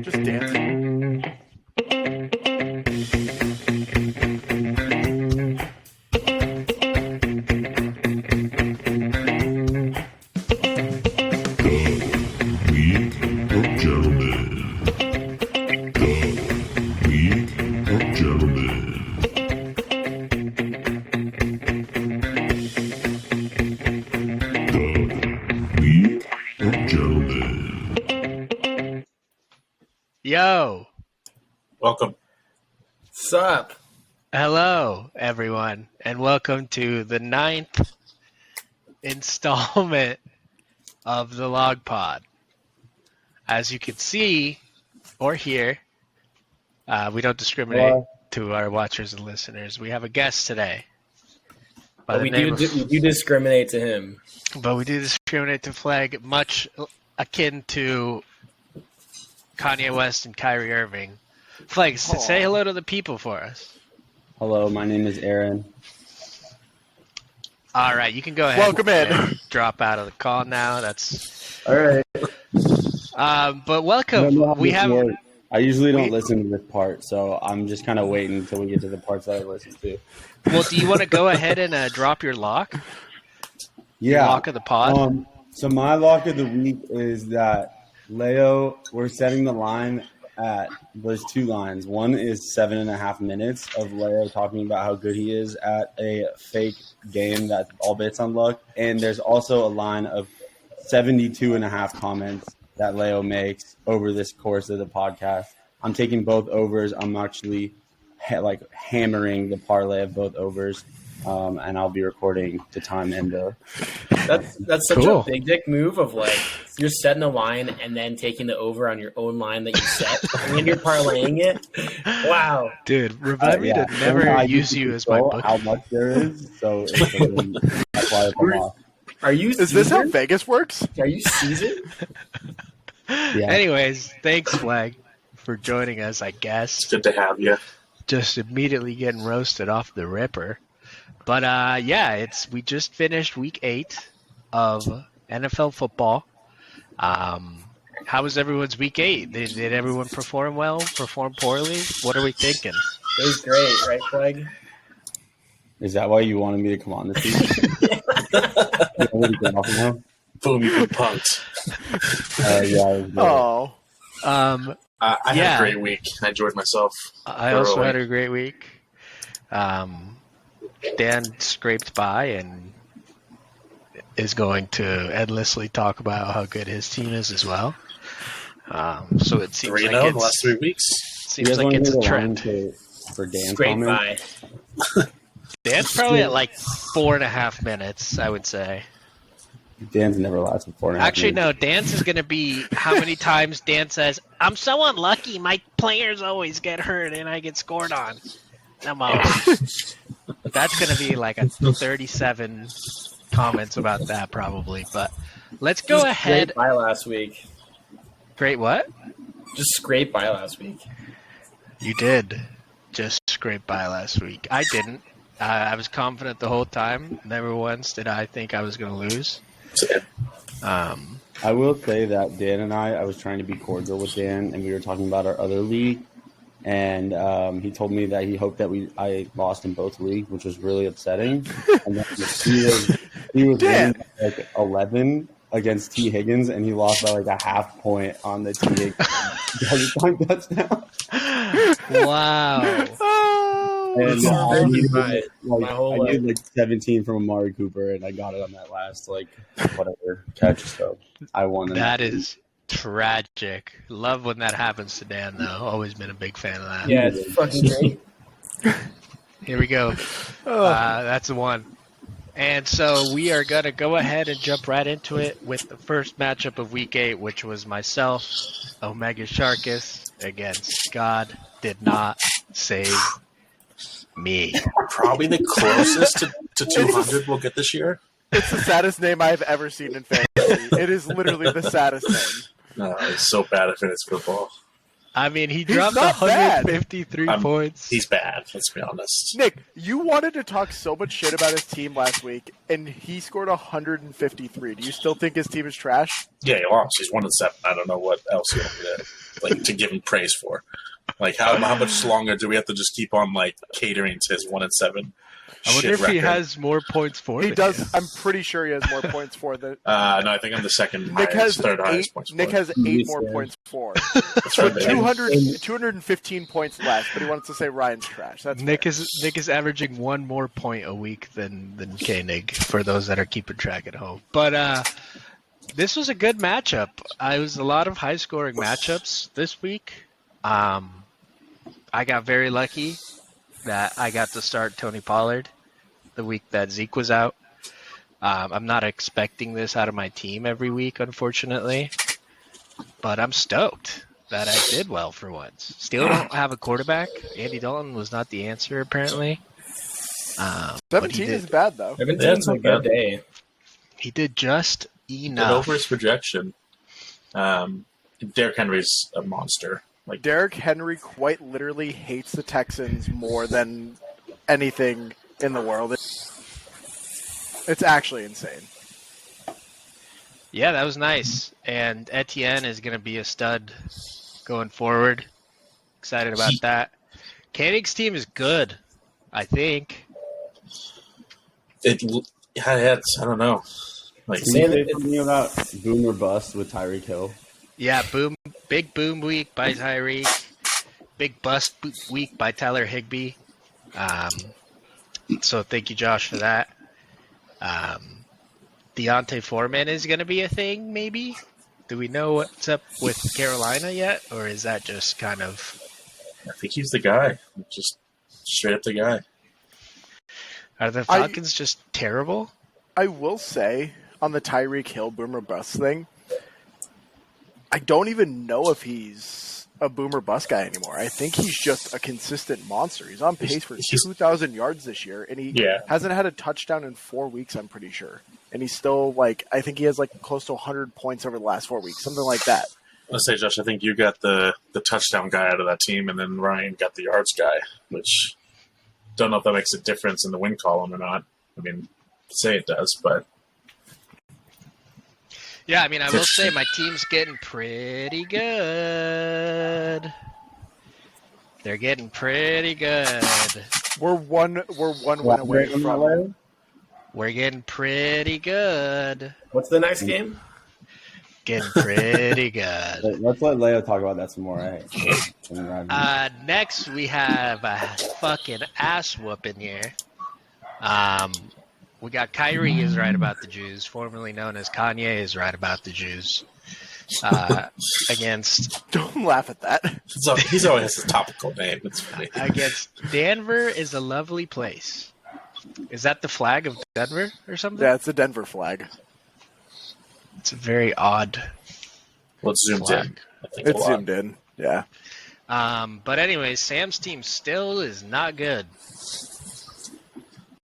Just dancing. Yo. Welcome. Sup? Hello, everyone, and welcome to the 9th installment of the Log Pod. As you can see or hear, we don't discriminate to our watchers and listeners. We have a guest today. But we do discriminate to him. But we do discriminate to Flag, much akin to Kanye West and Kyrie Irving. Flag, say hello to the people for us. Hello, my name is Aaron. All right, you can go ahead. Welcome in. And drop out of the call now. That's all right. But welcome. We have. I usually don't listen to this part, so I'm just kind of waiting until we get to the parts that I listen to. Well, do you want to go ahead and drop your lock? Yeah. Your lock of the pod. So my lock of the week is that Leo. We're setting the line at. There's two lines. One is 7.5 minutes of Leo talking about how good he is at a fake game that's all based on luck, and there's also a line of 72.5 comments that Leo makes over this course of the podcast. I'm taking both overs. I'm actually hammering the parlay of both overs, and I'll be recording the time and the. That's such a big dick move of you're setting a line and then taking the over on your own line that you set, and then you're parlaying it. Wow, dude, remind me to never use you as my book. How much there is, so that's why I'm off. Are you? Is this how Vegas works? Are you seasoned? Yeah. Anyways, thanks, Flag, for joining us. I guess It's good to have you. Just immediately getting roasted off the ripper. But we just finished week 8 of NFL football. How was everyone's week 8? Did everyone perform well? Perform poorly? What are we thinking? It was great, right, Flag? Is that why you wanted me to come on this week? Boom, you've been punked. Oh. I had a great week. I enjoyed myself. I also had a great week. Dan scraped by and is going to endlessly talk about how good his team is as well. So it seems 3-0 like the last 3 weeks. Seems like it's a trend. For Dan's Scrape by. Dan's probably at 4.5 minutes, I would say. Dan's never lasted 4.5 Actually, minutes. no. Dan's is going to be how many times Dan says, "I'm so unlucky. My players always get hurt and I get scored on." That's going to be a 37 comments about that probably. But let's go ahead. Scrape by last week. Great what? Just scrape by last week. You did just scrape by last week. I didn't. I was confident the whole time. Never once did I think I was going to lose. I will say that Dan and I was trying to be cordial with Dan, and we were talking about our other league, and he told me that he hoped that I lost in both leagues, which was really upsetting. And he was winning 11 against T. Higgins, and he lost by a half point on the T. Higgins touchdown. Wow. And I whole needed 17 from Amari Cooper, and I got it on that last whatever catch. So I won. That is tragic. Love when that happens to Dan, though. Always been a big fan of that. Yeah, it's fucking great. Here we go. That's the one. And so we are going to go ahead and jump right into it with the first matchup of Week 8, which was myself, Omega Sharkus, against God Did Not Save Me. Probably the closest to 200 we'll get this year. It's the saddest name I've ever seen in fantasy. It is literally the saddest name. No, it's so bad at fantasy football. I mean, he dropped not bad. 153 points. He's bad. Let's be honest. Nick, you wanted to talk so much shit about his team last week, and he scored 153. Do you still think his team is trash? Yeah, he lost. He's 1-7. I don't know what else you want me to give him praise for. Like how much longer do we have to just keep on catering to his 1-7? I wonder if he has more points for. He does. I'm pretty sure he has more points for that. No, I think I'm the second Nick has third highest points. Nick has 8 more points for. That's So right. 215 points less, but he wants to say Ryan's trash. That's Nick fair. is averaging 1 more point a week than Koenig, for those that are keeping track at home. But this was a good matchup. It was a lot of high scoring matchups this week. I got very lucky that I got to start Tony Pollard the week that Zeke was out. I'm not expecting this out of my team every week, unfortunately, but I'm stoked that I did well for once. Still don't have a quarterback. Andy Dalton was not the answer, apparently. But 17 is bad, though. 17's a good day. he did just But enough. over his projection, Derrick Henry's a monster. Derrick Henry quite literally hates the Texans more than anything in the world. It's actually insane. Yeah, that was nice. And Etienne is going to be a stud going forward. Excited about that. Koenig's team is good, I think. I don't know. Can you say something about boom or bust with Tyreek Hill? Yeah, big boom week by Tyreek. Big bust week by Tyler Higbee. So thank you, Josh, for that. Deontay Foreman is going to be a thing, maybe? Do we know what's up with Carolina yet? Or is that just kind of... I think he's the guy. Just straight up the guy. Are the Falcons just terrible? I will say, on the Tyreek Hill boomer bust thing, I don't even know if he's a boomer bust guy anymore. I think he's just a consistent monster. He's on pace for 2,000 yards this year, and he hasn't had a touchdown in 4 weeks, I'm pretty sure. And he's still, I think he has, close to 100 points over the last 4 weeks, something like that. Let's say, Josh, I think you got the touchdown guy out of that team, and then Ryan got the yards guy, which don't know if that makes a difference in the win column or not. I mean, say it does, but... Yeah, I mean, I will say my team's getting pretty good. They're getting pretty good. We're one win away from... We're getting pretty good. What's the next game? Getting pretty good. Let's let Leo talk about that some more. Right? Next, we have a fucking ass whooping here. We got Kyrie is right about the Jews, formerly known as Kanye is right about the Jews. Against... Don't laugh at that. He's always has a topical name. It's funny. Against Denver is a lovely place. Is that the flag of Denver or something? Yeah, it's the Denver flag. It's a very odd. Well, it's zoomed flag. in. I think It's zoomed in, yeah. But anyways, Sam's team still is not good.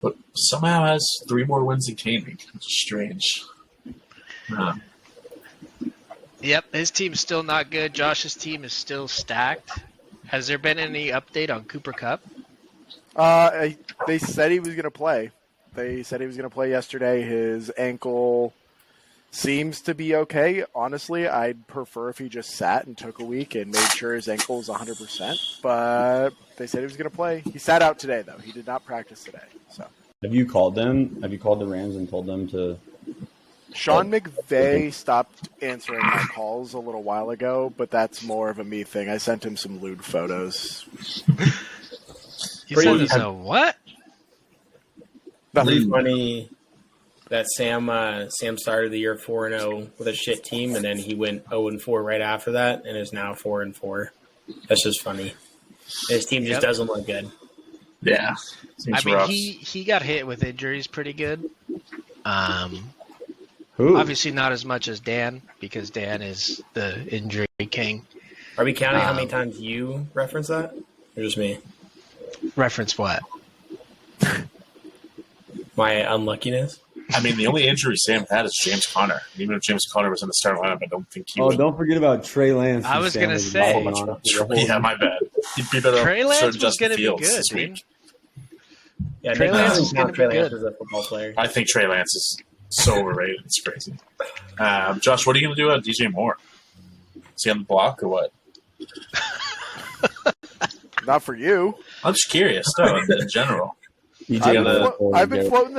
But somehow has 3 more wins than Koenig. It's strange. Yep, his team's still not good. Josh's team is still stacked. Has there been any update on Cooper Kupp? They said he was going to play. They said he was going to play yesterday. His ankle seems to be okay. Honestly, I'd prefer if he just sat and took a week and made sure his ankle was 100%. But they said he was going to play. He sat out today, though. He did not practice today. So, have you called them? Have you called the Rams and told them to? Sean McVay stopped answering my calls a little while ago, but that's more of a me thing. I sent him some lewd photos. You said it's a what? Pretty funny that Sam started the year 4-0 with a shit team, and then he went 0-4 right after that, and is now 4-4. That's just funny. His team just doesn't look good. Yeah, I mean, he got hit with injuries pretty good. Who? Obviously not as much as Dan, because Dan is the injury king. Are we counting how many times you reference that, or just me? Reference what? My unluckiness. I mean, the only injury Sam had is James Conner. Even if James Conner was in the starting lineup, I don't think he would. don't forget about Trey Lance. I who was Sam gonna was say- knocking on for the whole Yeah, my bad. He'd be better Trey off Lance starting was Justin going to be Fields good, this dude. week. Yeah, Trey Nick Lance doesn't is gonna count Trey be Lance good. as a football player. I think Trey Lance is so overrated. It's crazy. Josh, what are you going to do on DJ Moore? Is he on the block or what? Not for you. I'm just curious, though, in general. I've been floating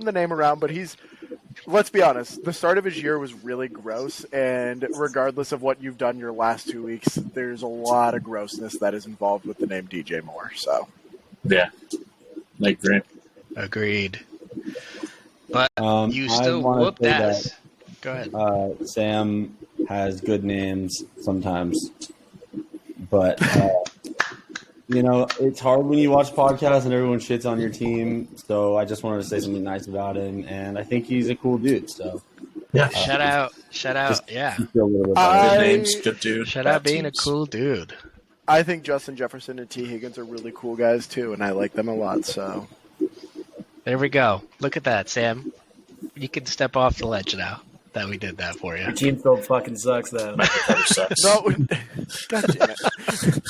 the name around, but he's. Let's be honest. The start of his year was really gross, and regardless of what you've done your last 2 weeks, there's a lot of grossness that is involved with the name DJ Moore. So, Yeah. I agree. Agreed. But you I still wanna whooped say ass. Go ahead. Sam has good names sometimes, but it's hard when you watch podcasts and everyone shits on your team. So I just wanted to say something nice about him, and I think he's a cool dude. So Yeah. Shout out. Yeah. feel a little bit Good better. names, good dude. Shout bad out being teams. a cool dude. I think Justin Jefferson and T. Higgins are really cool guys too, and I like them a lot. So, There we go. Look at that, Sam. You can step off the ledge now that we did that for you. Your team still fucking sucks, though. Michael Carter sucks. no, God damn it.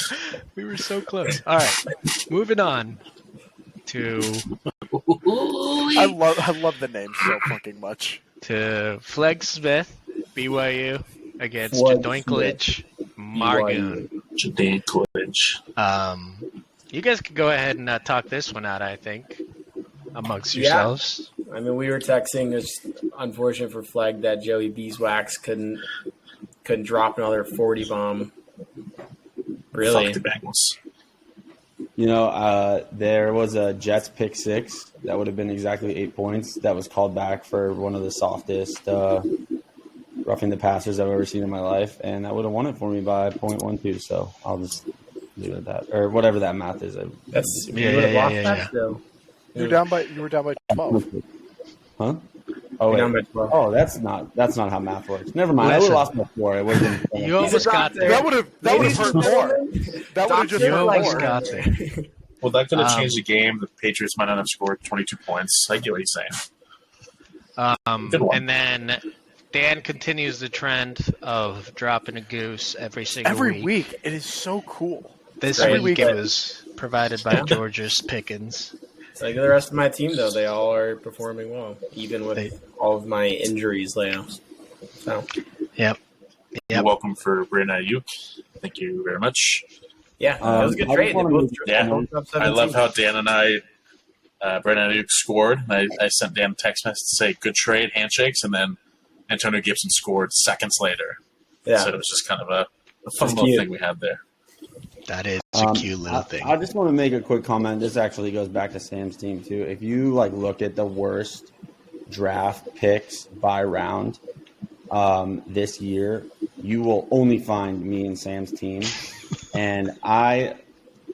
We were so close. All right. Moving on to I love the name so fucking much. Fleg Smith, BYU against Fleg Jadoinklage Margoon. Jadane Coolidge. You guys could go ahead and talk this one out, I think, amongst yourselves. I mean, we were texting. It's unfortunate for Flag that Joey Beeswax couldn't drop another 40 bomb. Really? Fuck the Bengals. There was a Jets pick six that would have been exactly 8 points. That was called back for one of the softest roughing the passers I've ever seen in my life, and that would have won it for me by 0.12. So I'll just leave it at that, or whatever that math is. That's Yeah, you would have yeah, lost yeah, that yeah. still. You were down by 12. Huh? Oh, You're down wait. by 12. Oh, that's not how math works. Never mind. I would Listen. have lost by 4. It would have been. You almost got there. That would have hurt more. That would have just You hurt almost more. got there. Well, that could have changed the game. The Patriots might not have scored 22 points. I get what he's saying. Good one. And then Dan continues the trend of dropping a goose every single Every week, it is so cool. This Every week week. it was provided by George's Pickens. Like the rest of my team, though, they all are performing well, even with all of my injuries, Leo. So, Yep. You're welcome for Brandon Ayuk. Thank you very much. yeah, that was a good I trade. just They wanna both make- Yeah. they both dropped I love 17. how Dan and Brandon Ayuk scored. I sent Dan a text message to say, good trade, handshakes, and then Antonio Gibson scored seconds later. Yeah. So it was just kind of a fun Just little cute. thing we had there. That is a cute little thing. I just want to make a quick comment. This actually goes back to Sam's team too. If you look at the worst draft picks by round this year, you will only find me and Sam's team. And I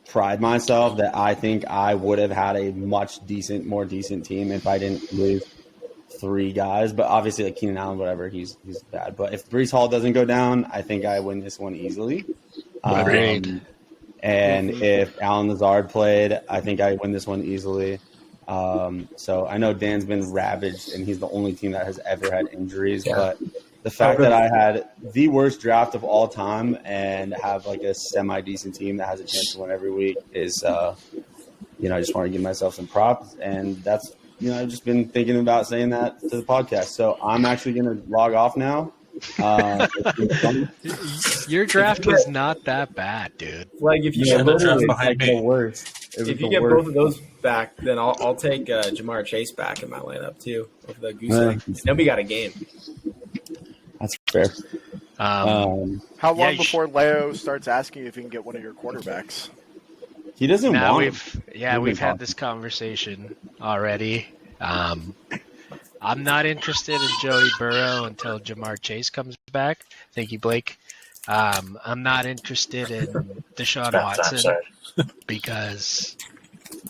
pride myself that I think I would have had a much more decent team if I didn't lose 3 guys. But obviously, Keenan Allen, whatever, he's bad. But if Breece Hall doesn't go down, I think I win this one easily. Agreed. And if Alan Lazard played, I think I win this one easily. So I know Dan's been ravaged, and he's the only team that has ever had injuries. Yeah. But the fact that I had the worst draft of all time and have a semi-decent team that has a chance to win every week is, I just want to give myself some props. And that's, I've just been thinking about saying that to the podcast. So I'm actually going to log off now. It's been fun. Your draft was not that bad, dude. Like if you Yeah, get the both, draft Literally, behind it's me. the worst. It was if you the get worst. both of those back, then I'll take Jamar Chase back in my lineup too over the goose Yeah. egg. Then we got a game. That's fair. Um, How long Yeah, you before Leo starts asking if he can get one of your quarterbacks? He doesn't now want we've been we've had talking. this conversation already. I'm not interested in Joey Burrow until Jamar Chase comes back. Thank you, Blake. I'm not interested in Deshaun Watson Sorry. because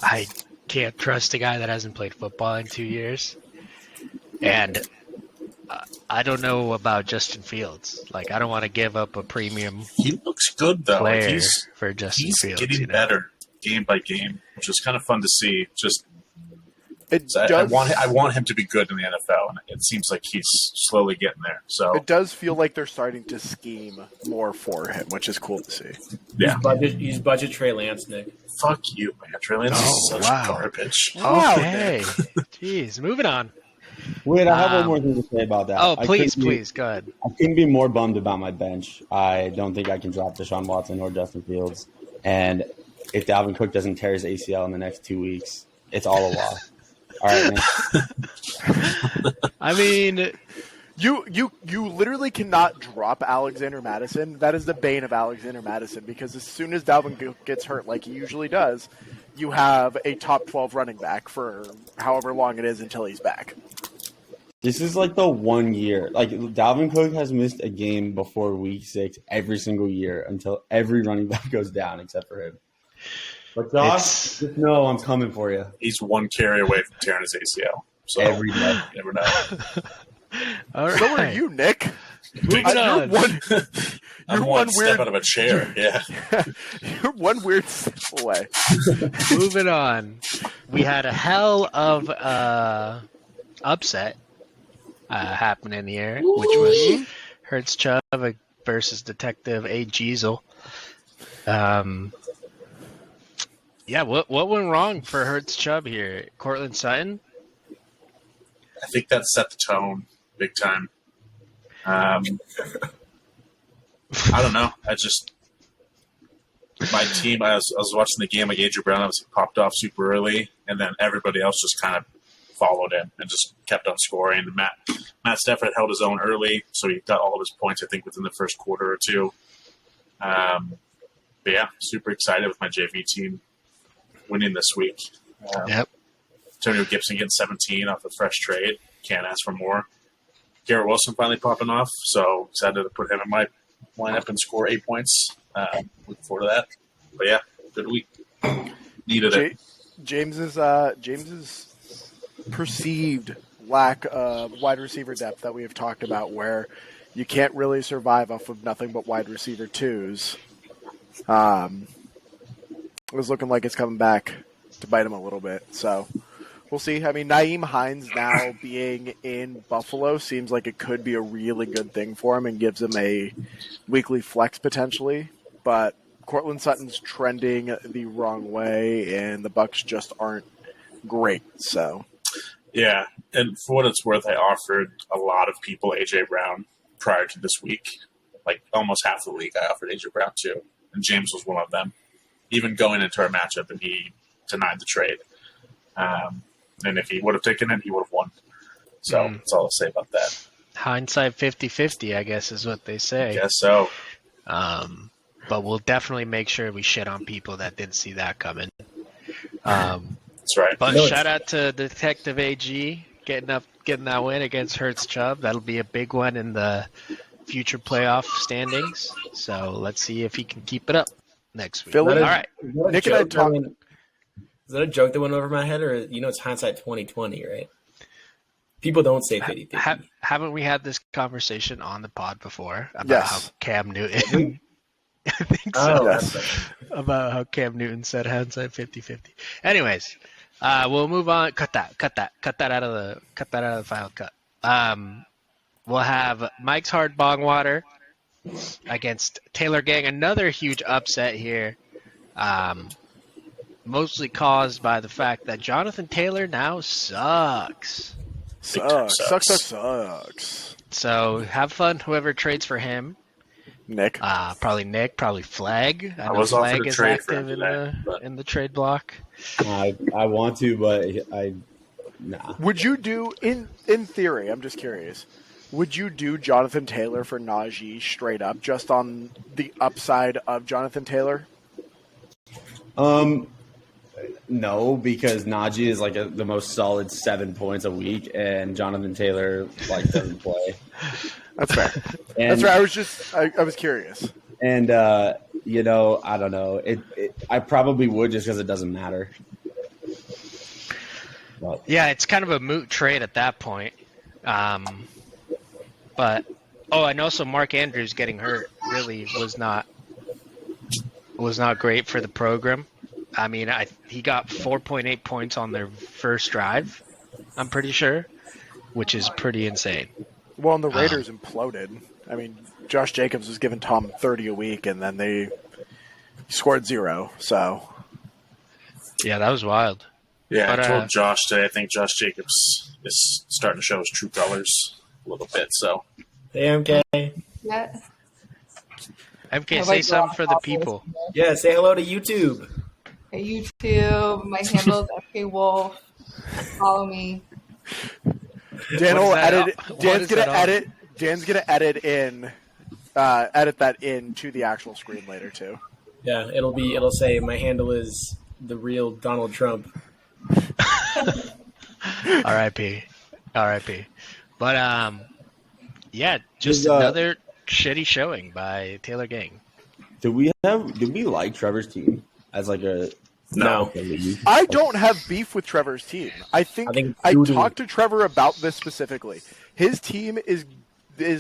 I can't trust a guy that hasn't played football in 2 years. And I don't know about Justin Fields. I don't want to give up a premium He looks good, though. player He's for Justin Fields. getting better game by game, which is kind of fun to see. Just It So does. I want him to be good in the NFL, and it seems like he's slowly getting there. So It does feel like they're starting to scheme more for him, which is cool to see. yeah, Use budget Trey Lance, Nick. fuck you, man. Trey Lance is Oh, such wow. garbage. Wow, Okay. Jeez, moving on. Wait, I have Um, one more thing to say about that. Oh, I please, couldn't be- please, go ahead. I couldn't be more bummed about my bench. I don't think I can drop Deshaun Watson or Justin Fields. And if Dalvin Cook doesn't tear his ACL in the next 2 weeks, it's all a loss. All right, man. I mean, You literally cannot drop Alexander Madison. That is the bane of Alexander Madison, because as soon as Dalvin Cook gets hurt, like he usually does, you have a top 12 running back for however long it is until he's back. This is like the 1 year. Like, Dalvin Cook has missed a game before week 6 every single year until every running back goes down except for him. But Josh, It's- just know I'm coming for you He's one carry away from tearing his ACL. So every day. you never know. all right. So are you, Nick. Moving You're on. one, I'm you're one one step weird, out of a chair. Yeah. you're one weird step away. Moving on. We had a hell of upset happening here, which was Hertz Chubb versus Detective A. Giesel. Yeah, what went wrong for Hertz Chubb here? Cortland Sutton? I think that set the tone big time. I don't know. My team, I was watching the game, like A.J. Brown obviously popped off super early, and then everybody else just kind of followed him and just kept on scoring. Matt Stafford held his own early, so he got all of his points, I think, within the first quarter or two. But yeah, super excited with my JV team winning this week. Yep. Antonio Gibson getting 17 off a fresh trade. Can't ask for more. Garrett Wilson finally popping off, so excited to put him in my lineup and score 8 points. Looking forward to that. But yeah, good week. Needed it. James's perceived lack of wide receiver depth that we have talked about, where you can't really survive off of nothing but wide receiver twos. It was looking like it's coming back to bite him a little bit. So we'll see. I mean, Naeem Hines now being in Buffalo seems like it could be a really good thing for him and gives him a weekly flex potentially. But Cortland Sutton's trending the wrong way, and the Bucs just aren't great. So Yeah, and for what it's worth, I offered a lot of people A.J. Brown prior to this week. Like almost half the league, I offered A.J. Brown too, and James was one of them. Even going into our matchup, and he denied the trade. And if he would have taken it, he would have won. So that's all I'll say about that. Hindsight 50-50, I guess, is what they I say. guess so. But we'll definitely make sure we shit on people that didn't see that coming. That's right. But No, shout out to Detective AG getting that win against Hertz Chubb. That'll be a big one in the future playoff standings. So let's see if he can keep it up next week. Philly- All right. Nick and I talked. Is that a joke that went over my head, or it's hindsight 2020, right? People don't say 50-50. Haven't we had this conversation on the pod before about Yes. how Cam Newton? I think so. Oh, Yes. that's About how Cam Newton said hindsight 50-50. Anyways, we'll move on. Cut that out of the final cut. We'll have Mike's Hard Bongwater against Taylor Gang. Another huge upset here. Mostly caused by the fact that Jonathan Taylor now sucks. Sucks. So have fun, whoever trades for him. Nick. Probably Nick, probably Flag. I know was offered Flag a is trade for active him in today, but- the trade block. I want to, but nah. Would you do in theory? I'm just curious. Would you do Jonathan Taylor for Najee straight up, just on the upside of Jonathan Taylor? No, because Najee is like the most solid 7 points a week, and Jonathan Taylor doesn't play. That's fair. And, That's right. I was curious. And I don't know. I probably would just because it doesn't matter. But Yeah, it's kind of a moot trade at that point. But and also Mark Andrews getting hurt really was not great for the program. I mean, he got 4.8 points on their first drive, I'm pretty sure, which is pretty insane. Well, and the Raiders imploded. I mean, Josh Jacobs was giving Tom 30 a week, and then they scored 0. So, yeah, that was wild. Yeah, But, I told Josh today I think Josh Jacobs is starting to show his true colors a little bit. So, Hey, MK. Yeah. MK, I say like something for the Ross people. Yeah, say hello to YouTube. Hey, YouTube. My handle is FK Wolf. Follow me. Dan What is will that edit. on? What Dan's is gonna that on? edit. Dan's gonna edit that in to the actual screen later too. Yeah, it'll say my handle is the real Donald Trump. R.I.P. R.I.P. But yeah, just Did, another shitty showing by Taylor Gang. Did we like Trevor's team as like a No. I don't have beef with Trevor's team. I think I Judy- talked to Trevor about this specifically. His team is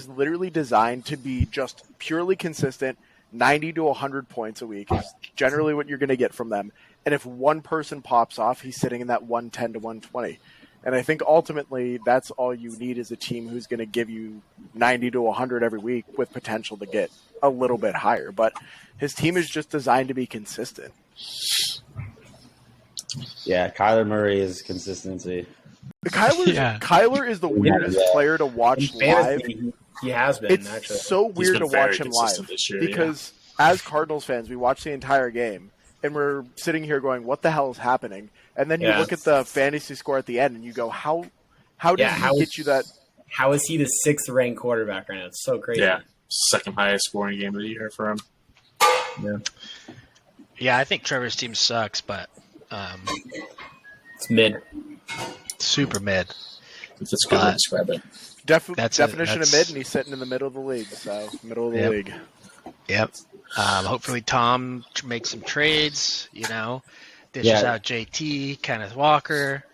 literally designed to be just purely consistent. 90 to 100 points a week is generally what you're going to get from them. And if one person pops off, he's sitting in that 110 to 120. And I think ultimately that's all you need is a team who's going to give you 90 to 100 every week with potential to get a little bit higher. But his team is just designed to be consistent. Yeah, Kyler Murray is consistency. Kyler is the weirdest Yeah. player to watch In live. fantasy, he has been, It's actually. so weird been to very watch him consistent live this year, because as Cardinals fans, we watch the entire game and we're sitting here going, "What the hell is happening?" And then you Yeah. look at the fantasy score at the end and you go, "How did Yeah, he how get is- you that?" How is he the 6th ranked quarterback right now? It's so crazy. yeah, second highest scoring game of the year for him. Yeah, I think Trevor's team sucks, but It's mid. super mid. That's a good way to describe it. Definition of that's- mid, and he's sitting in the middle of the league. So middle of the Yep. league. Yep. Hopefully Tom makes some trades, dishes Yeah. out JT, Kenneth Walker.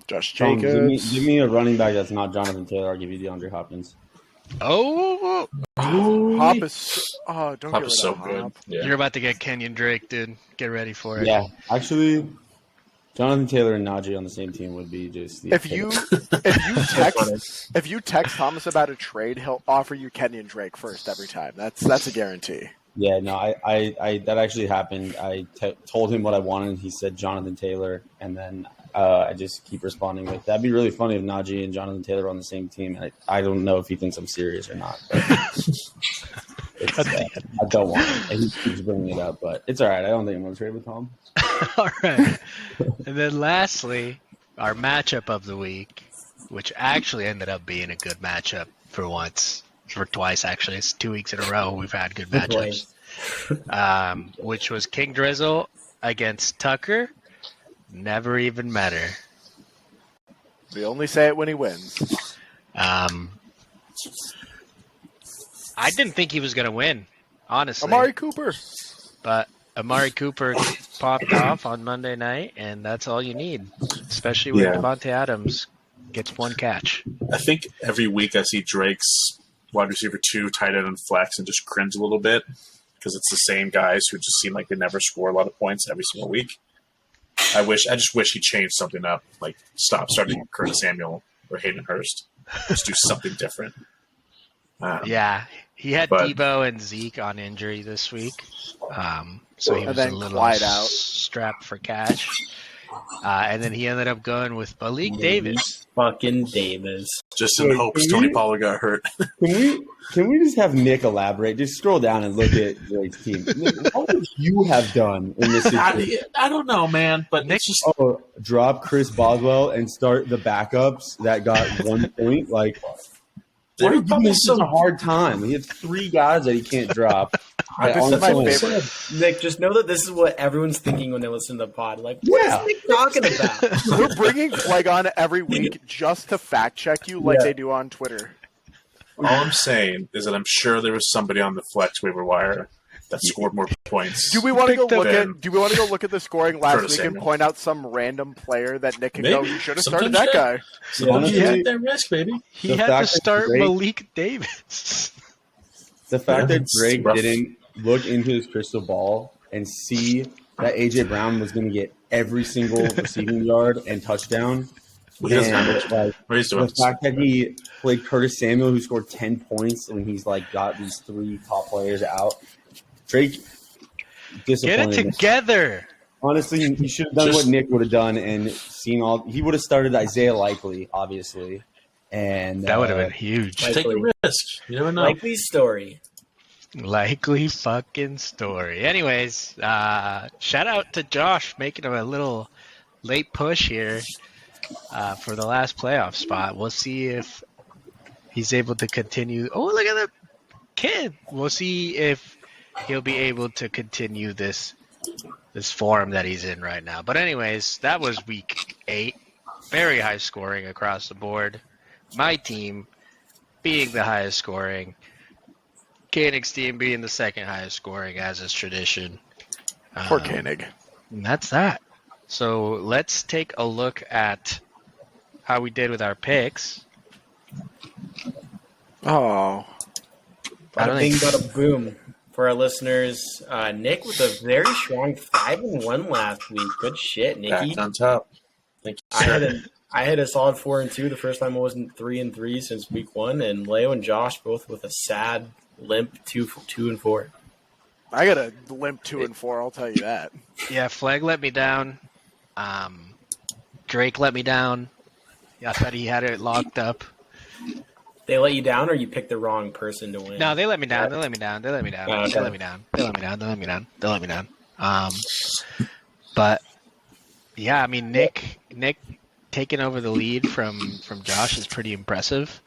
Josh Tom, Jacobs. give me a running back that's not Jonathan Taylor. I'll give you DeAndre Hopkins. Oh, Hop is. Oh, don't Pop get rid is so of good. Hop. Yeah. you're about to get Kenyon Drake, dude. Get ready for it. Yeah, actually, Jonathan Taylor and Najee on the same team would be just the If you text Thomas about a trade, he'll offer you Kenyon Drake first every time. That's a guarantee. Yeah, no, I that actually happened. I told him what I wanted. He said Jonathan Taylor, and then I just keep responding with, "That'd be really funny if Najee and Jonathan Taylor were on the same team." I don't know if he thinks I'm serious or not. But I don't want it. He keeps bringing it up, but it's all right. I don't think I'm going to trade with Tom. All right. And then lastly, our matchup of the week, which actually ended up being a good matchup for once, for twice actually. It's 2 weeks in a row we've had good matchups. Which was King Drizzle against Tucker. Never even met her. We only say it when he wins. I didn't think he was going to win, honestly. Amari Cooper. But Amari Cooper popped off on Monday night, and that's all you need, especially when Yeah. Devontae Adams gets one catch. I think every week I see Drake's wide receiver 2 tight end and flex and just cringe a little bit because it's the same guys who just seem like they never score a lot of points every single week. I just wish he changed something up, like stop starting Curtis Samuel or Hayden Hurst. Just do something different. Yeah, he had But- Debo and Zeke on injury this week, so he And was then a little Clyde out. strapped for cash. And then he ended up going with Malik Davis. Fucking Davis. Just in Wait, hopes can Tony you- Pollard got hurt. Can we just have Nick elaborate? Just scroll down and look at Drake's team. Nick, what would you have done in this situation? I don't know, man, but Nick- it's just Oh, drop Chris Boswell and start the backups that got 1 point. Like, there why are are you giving probably him such some a hard time? He has 3 guys that he can't drop. I This on is my the phone. favorite. Nick, just know that this is what everyone's thinking when they listen to the pod. Like, Yeah. what is Nick talking about? We're bringing Fleg on every week just to fact check you like Yeah. they do on Twitter. All I'm saying is that I'm sure there was somebody on the flex waiver wire that scored more points. Do we want to go look Ben. at? Do we want to go look at the scoring last Curtis week and Samuel. point out some random player that Nick can go? Maybe. You should have Sometimes started that yeah. guy. Sometimes you Honestly, take that risk, baby. He The had to fact that start Drake- Malik Davis. The fact Yeah, that it's Drake rough. didn't look into his crystal ball and see that AJ Brown was going to get every single receiving yard and touchdown. He doesn't have And, much. like, What he's doing. the fact that he played Curtis Samuel, who scored 10 points when he's like got these 3 top players out. Drake Get disappointed. it together. Honestly, he should have done what Nick would have done and seen all. He would have started Isaiah Likely, obviously, and That would have been huge. Take a risk. You never know. Likely story. Likely fucking story. Anyways, shout out to Josh making a little late push here for the last playoff spot. We'll see if he's able to continue. Oh, look at the kid. We'll see if he'll be able to continue this form that he's in right now. But anyways, that was week 8. Very high scoring across the board. My team being the highest scoring. Koenig's team being the second highest scoring, as is tradition. Poor Koenig. And that's that. So let's take a look at how we did with our picks. Oh, I don't Bing, think bada boom. For our listeners, Nick with a very strong 5-1 last week. Good shit, Nicky. Back on top. Thank you, sir. I had a solid 4-2. The first time I wasn't 3-3 since week 1, and Leo and Josh both with a sad limp 2-4. I got a limp 2 and 4. I'll tell you that. yeah, Flag let me down. Drake let me down. I thought he had it locked up. They let you down, or you picked the wrong person to win? No, they let me down. They let me down. They let me down. Oh, okay. They let me down. They let me down. They let me down. They let me down. But yeah, I mean Nick taking over the lead from Josh is pretty impressive,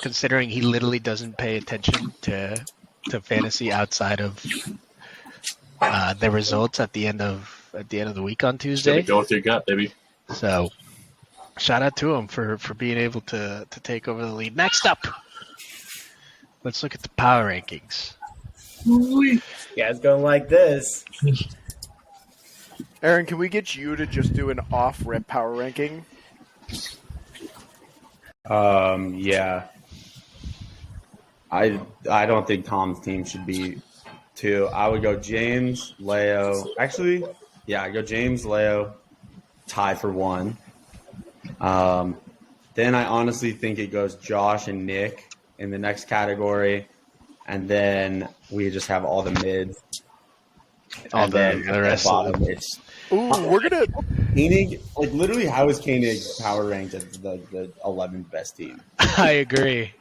considering he literally doesn't pay attention to fantasy outside of the results at the end of the week on Just gotta Tuesday. go with your gut, baby. So shout out to him for being able to take over the lead. Next up, let's look at the power rankings. You guys going like this? Aaron, can we get you to just do an off-rip power ranking? Yeah. I don't think Tom's team should be 2. I would go James, Leo. Actually, yeah, I go James, Leo, tie for 1. Then I honestly think it goes Josh and Nick in the next category, and then we just have all the mids. All And the then rest of bottom, it's Ooh, we're gonna. Koenig. Like literally, how is Koenig power ranked as the 11th best team? I agree.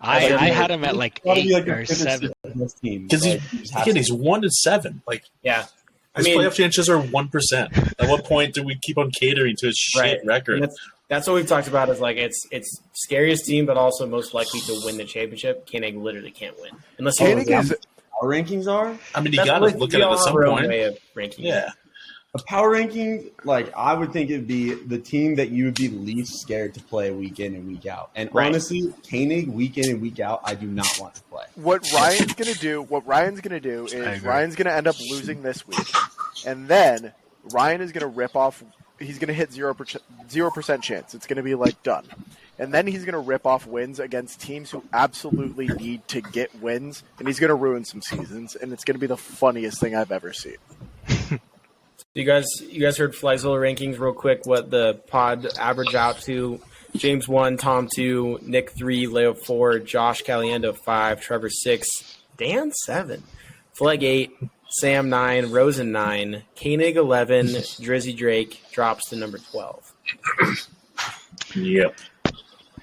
I had him at like Gotta 8 be like the or 5th or 7. 6th best team. Because Like, he's 1-7. Like Yeah. his playoff chances are 1%. At what point do we keep on catering to his shit Right. record? And that's what we've talked about. Is like it's scariest team, but also most likely to win the championship. Koenig literally can't win unless he Koenig wins. is. Our rankings are I mean, you That's gotta like- look we at it all at have some our own point. way of ranking. Yeah. a power ranking. Like I would think it'd be the team that you would be least scared to play week in and week out. And Right. honestly, Koenig week in and week out, I do not want to play. What Ryan's gonna do I is agree. Ryan's gonna end up losing this week, and then Ryan is gonna rip off. He's gonna hit 0% chance. It's gonna be like done, and then he's gonna rip off wins against teams who absolutely need to get wins, and he's gonna ruin some seasons, and it's gonna be the funniest thing I've ever seen. You guys heard Flyzilla rankings real quick. What the pod average out to? James 1, Tom 2, Nick 3, Leo 4, Josh Caliendo 5, Trevor 6, Dan 7, Fleg 8, Sam 9, Rosen 9, Koenig 11, Drizzy Drake drops to number 12. Yep.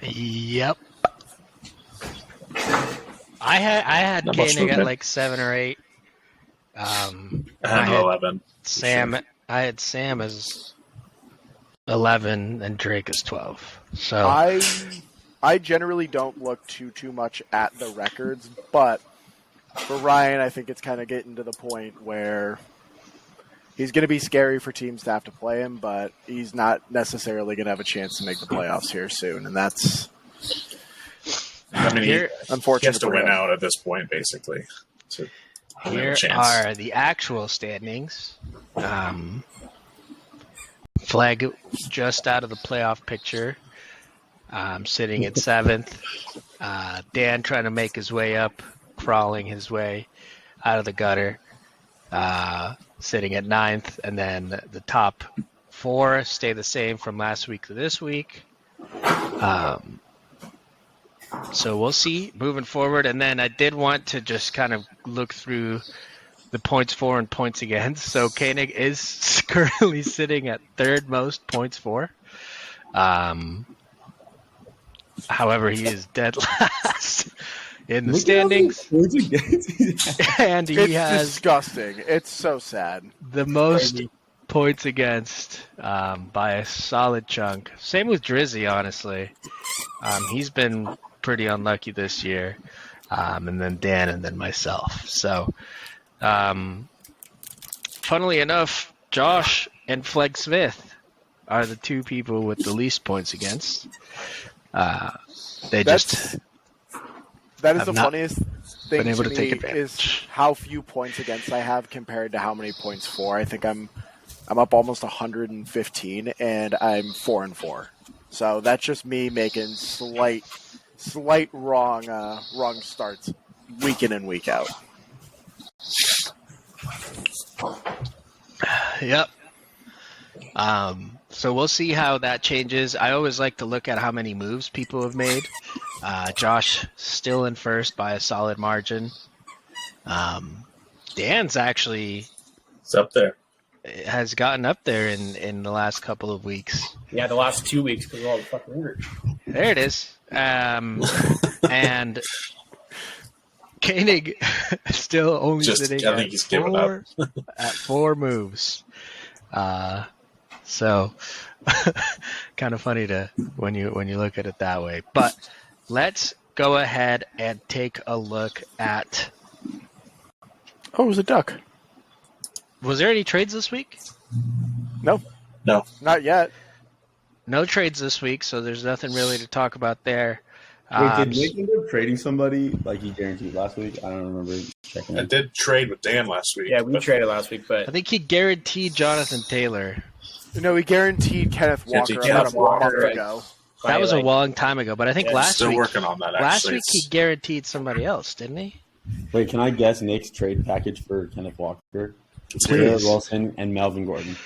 Yep. I had Not much Koenig at movement. like 7 or 8. I I had had 11. I had Sam as 11 and Drake as 12. So I generally don't look too much at the records, but for Ryan, I think it's kind of getting to the point where he's going to be scary for teams to have to play him, but he's not necessarily going to have a chance to make the playoffs here soon, and that's I mean, here, he unfortunate has to for win him. out at this point, basically. To have a here chance. are the actual standings. Flag just out of the playoff picture, sitting at 7th. Dan trying to make his way up, crawling his way out of the gutter. sitting at 9th, and then the top 4 stay the same from last week to this week. So we'll see moving forward. And then I did want to just kind of look through the points for and points against. So Koenig is currently sitting at 3rd most points for. However, he is dead last in the standings. And he It's has disgusting. It's so sad. the most points against by a solid chunk. Same with Drizzy, honestly. He's been pretty unlucky this year. And then Dan and then myself. So, funnily enough, Josh and Fleg Smith are the 2 people with the least points against. That is the not funniest thing been able to to me take advantage. is how few points against I have compared to how many points for. I think I'm up almost 115, and I'm 4-4. So that's just me making slight wrong starts week in and week out. Yep. So we'll see how that changes. I always like to look at how many moves people have made. Josh still in first by a solid margin. Dan's actually It's up there. has gotten up there in the last couple of weeks. Yeah, the last 2 weeks because of all the fucking injuries. There it is. And Koenig still only sitting I think he's given up. at 4 moves. So kind of funny to when you look at it that way. But let's go ahead and take a look at. Oh, it was a duck. Was there any trades this week? No, No. not yet. No trades this week, so there's nothing really to talk about there. Wait, did Nick end up trading somebody like he guaranteed last week? I don't remember checking I it. did trade with Dan last week. Yeah, we but traded last week, but I think he guaranteed Jonathan Taylor. No, we guaranteed Kenneth Walker Guaranteed about a Kenneth Walker, month right. ago. That was a like, long time ago, but I think Yeah, last still week working on that. last Actually, week he guaranteed somebody else, didn't he? Wait, can I guess Nick's trade package for Kenneth Walker? It's Taylor weird. Wilson and Melvin Gordon.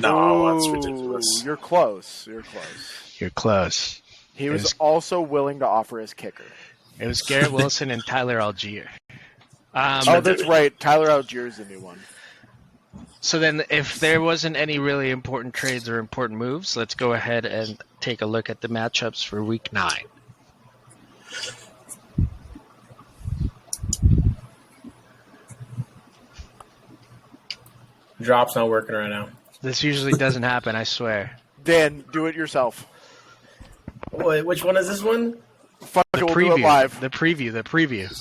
No, that's Ooh, ridiculous. You're close. You're close. You're close. He was Yes. also willing to offer his kicker. It was Garrett Wilson and Tyler Algier. Oh, that's right. Tyler Algier's the new one. So then, if there wasn't any really important trades or important moves, let's go ahead and take a look at the matchups for Week 9. drop's not working right now. This usually doesn't happen, I swear. Dan, do it yourself. Wait, which one is this one? Fuck The it, we'll do it live. The preview.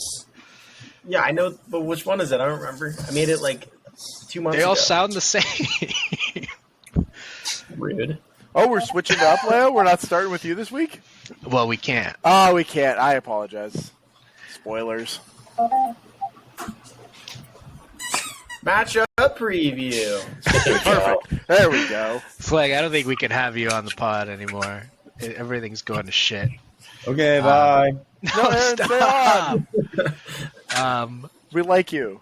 Yeah, I know, but which one is it? I don't remember. I made it like 2 months They ago. all sound the same. Rude. Oh, we're switching it up, Leo? We're not starting with you this week? Well, we can't. Oh, we can't. I apologize. Spoilers. Matchup preview. Perfect. There we go. Flag, I don't think we can have you on the pod anymore. Everything's going to shit. Okay, bye. No, Aaron, stay on. We like you.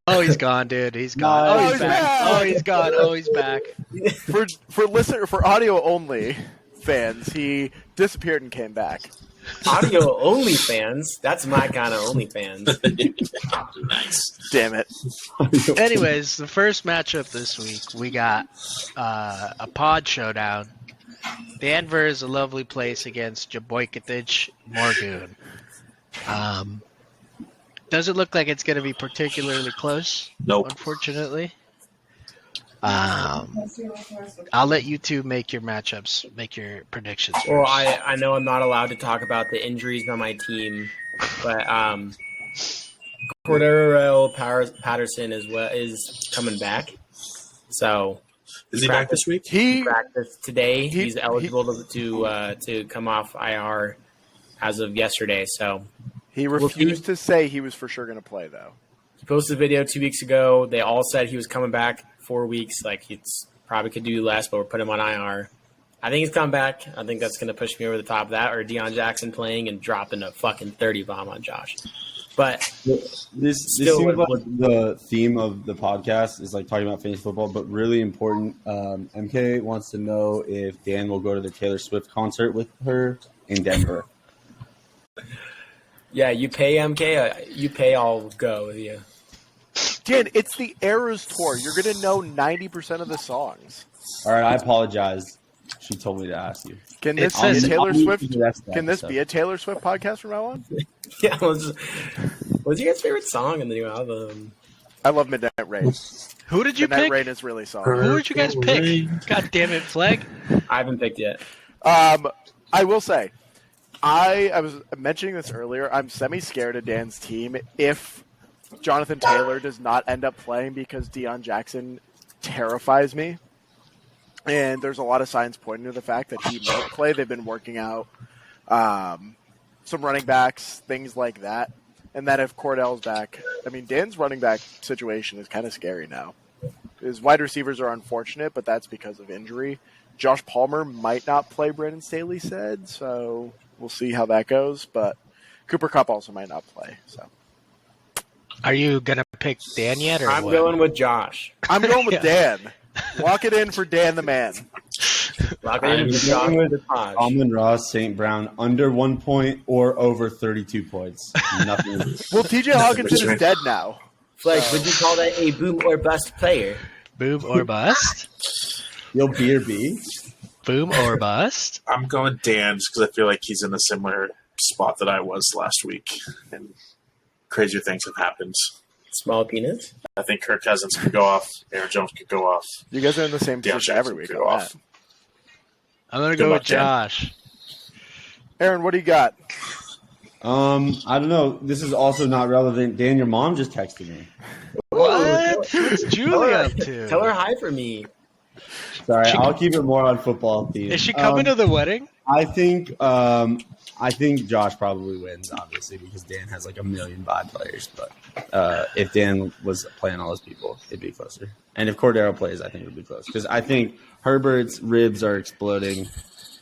Oh, he's gone, dude. He's gone. No, Oh, he's he's back. back. Oh, he's gone. Oh, he's back. For audio only fans, he disappeared and came back. Audio only fans. That's my kind of only fans. Nice. Damn it. Anyways, the first matchup this week, we got a pod showdown. Denver is a lovely place against Jabojkatic Morgoon. Doesn't look like it's going to be particularly close, Nope. unfortunately. I'll let you two make your matchups, make your predictions first. Well, I know I'm not allowed to talk about the injuries on my team, but Cordero Patterson is coming back. So Is he back this week? He practice today. He- He's eligible to come off IR as of yesterday. So he refused to say he was for sure going to play, though. he posted a video 2 weeks ago. They all said he was coming back 4 weeks. Like he's probably could do less, but we're putting him on IR. I think he's coming back. I think that's going to push me over the top of that, or Deion Jackson playing and dropping a fucking 30 bomb on Josh. But This Still seems like would- the theme of the podcast is like talking about fantasy football, but really important. MK wants to know if Dan will go to the Taylor Swift concert with her in Denver. yeah, you pay MK, you pay, I'll go with you. Dan, it's the Eras Tour. You're going to know 90% of the songs. All right, I apologize. She told me to ask you. Can It this says- be a Taylor I'll move Swift? to the rest of the Can this episode. be a Taylor Swift podcast from now on? Yeah, what's your guys' favorite song in the new album? I love Midnight Rain. Who did you Midnight pick? Rain is really solid. Who did you guys pick? God damn it, Flag. I haven't picked yet. I will say, I was mentioning this earlier. I'm semi-scared of Dan's team if Jonathan Taylor does not end up playing because Deion Jackson terrifies me. And there's a lot of signs pointing to the fact that he might play. They've been working out some running backs, things like that. And that if Cordell's back, I mean, Dan's running back situation is kind of scary now. His wide receivers are unfortunate, but that's because of injury. Josh Palmer might not play, Brandon Staley said, so we'll see how that goes. But Cooper Kupp also might not play. So Are you gonna pick Dan yet, or I'm what? going with Josh. I'm going with Yeah. Dan. Lock it in for Dan the man. Lock I'm in with going Josh with with Taj. Amon Ross St. Brown under 1 point or over 32 points. Nothing. Well, TJ Hawkinson is dead now. Flex, would you call that a boom or bust player? Boom or bust? You'll be or be. Boom or bust? I'm going Dan's because I feel like he's in a similar spot that I was last week, and crazier things have happened. Small penis? I think Kirk Cousins could go off. Aaron Jones could go off. You guys are in the same Deion position every Jackson week. could on go that. off. I'm gonna Good go luck, with Dan. Josh. Aaron, what do you got? I don't know. This is also not relevant. Dan, your mom just texted me. What? What's Julie up Tell her to? hi for me. Sorry, She- I'll keep it more on football theme. Is she coming to the wedding? I think Josh probably wins, obviously, because Dan has like a million bad players. But if Dan was playing all his people, it'd be closer. And if Cordero plays, I think it would be close. Because I think Herbert's ribs are exploding.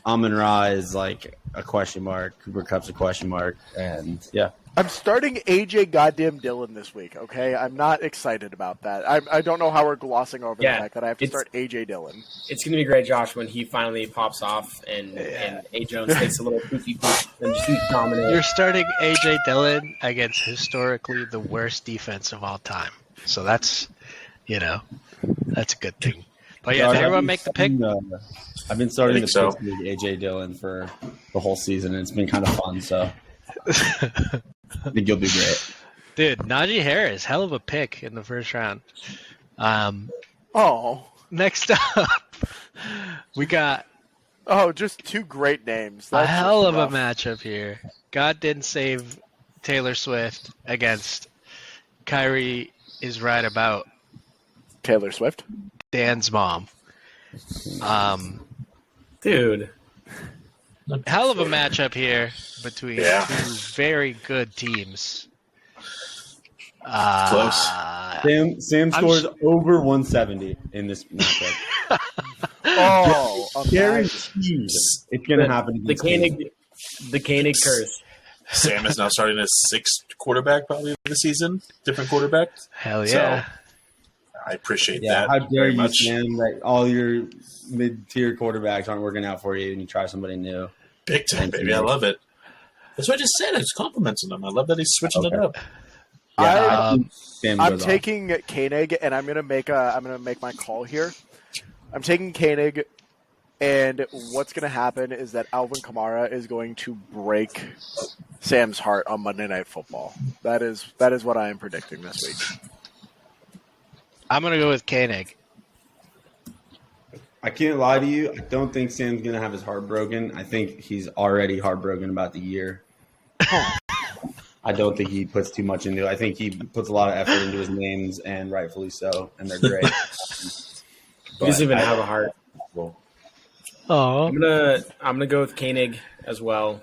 Amon-Ra is like a question mark. Cooper Kupp's a question mark. And yeah. I'm starting AJ goddamn Dillon this week, okay? I'm not excited about that. I don't know how we're glossing over the Yeah, fact that I have to it's- start AJ Dillon. It's going to be great, Josh, when he finally pops off and A. Jones takes a little poofy poop and just keeps dominating. You're starting AJ Dillon against historically the worst defense of all time. So that's, that's a good thing. But yeah, Josh, did everyone I've make the pick? I've been starting I to think so. pick AJ Dillon for the whole season, and it's been kind of fun. So I think you'll do great. Dude, Najee Harris, hell of a pick in the first round. Oh. Next up, we got Oh, just two great names. a That's hell just of a rough. matchup here. God didn't save Taylor Swift against Kyrie is right about Taylor Swift. Dan's mom. Dude. Hell of a matchup here between Yeah. two very good teams. Close. Sam I'm scores over 170 in this matchup. Oh, Guaranteed, it's going to happen. The against me. Koenig curse. Sam is now starting his sixth quarterback probably of the season. Different quarterback. Hell So, yeah. I appreciate Yeah, that how dare very you, much. Sam? That all your mid-tier quarterbacks aren't working out for you, and you try somebody new. Big time, Thank baby. you. I love it. That's what I just said. I was complimenting him. I love that he's switching it Okay. up. Yeah, I think Sam I'm goes off. taking Koenig, and I'm gonna make my call here. I'm taking Koenig, and what's gonna happen is that Alvin Kamara is going to break Sam's heart on Monday Night Football. That is what I am predicting this week. I'm going to go with Koenig. I can't lie to you. I don't think Sam's going to have his heart broken. I think he's already heartbroken about the year. I don't think he puts too much into it. I think he puts a lot of effort into his names, and rightfully so, and they're great. He doesn't even But have a heart. Oh, I'm gonna go with Koenig as well.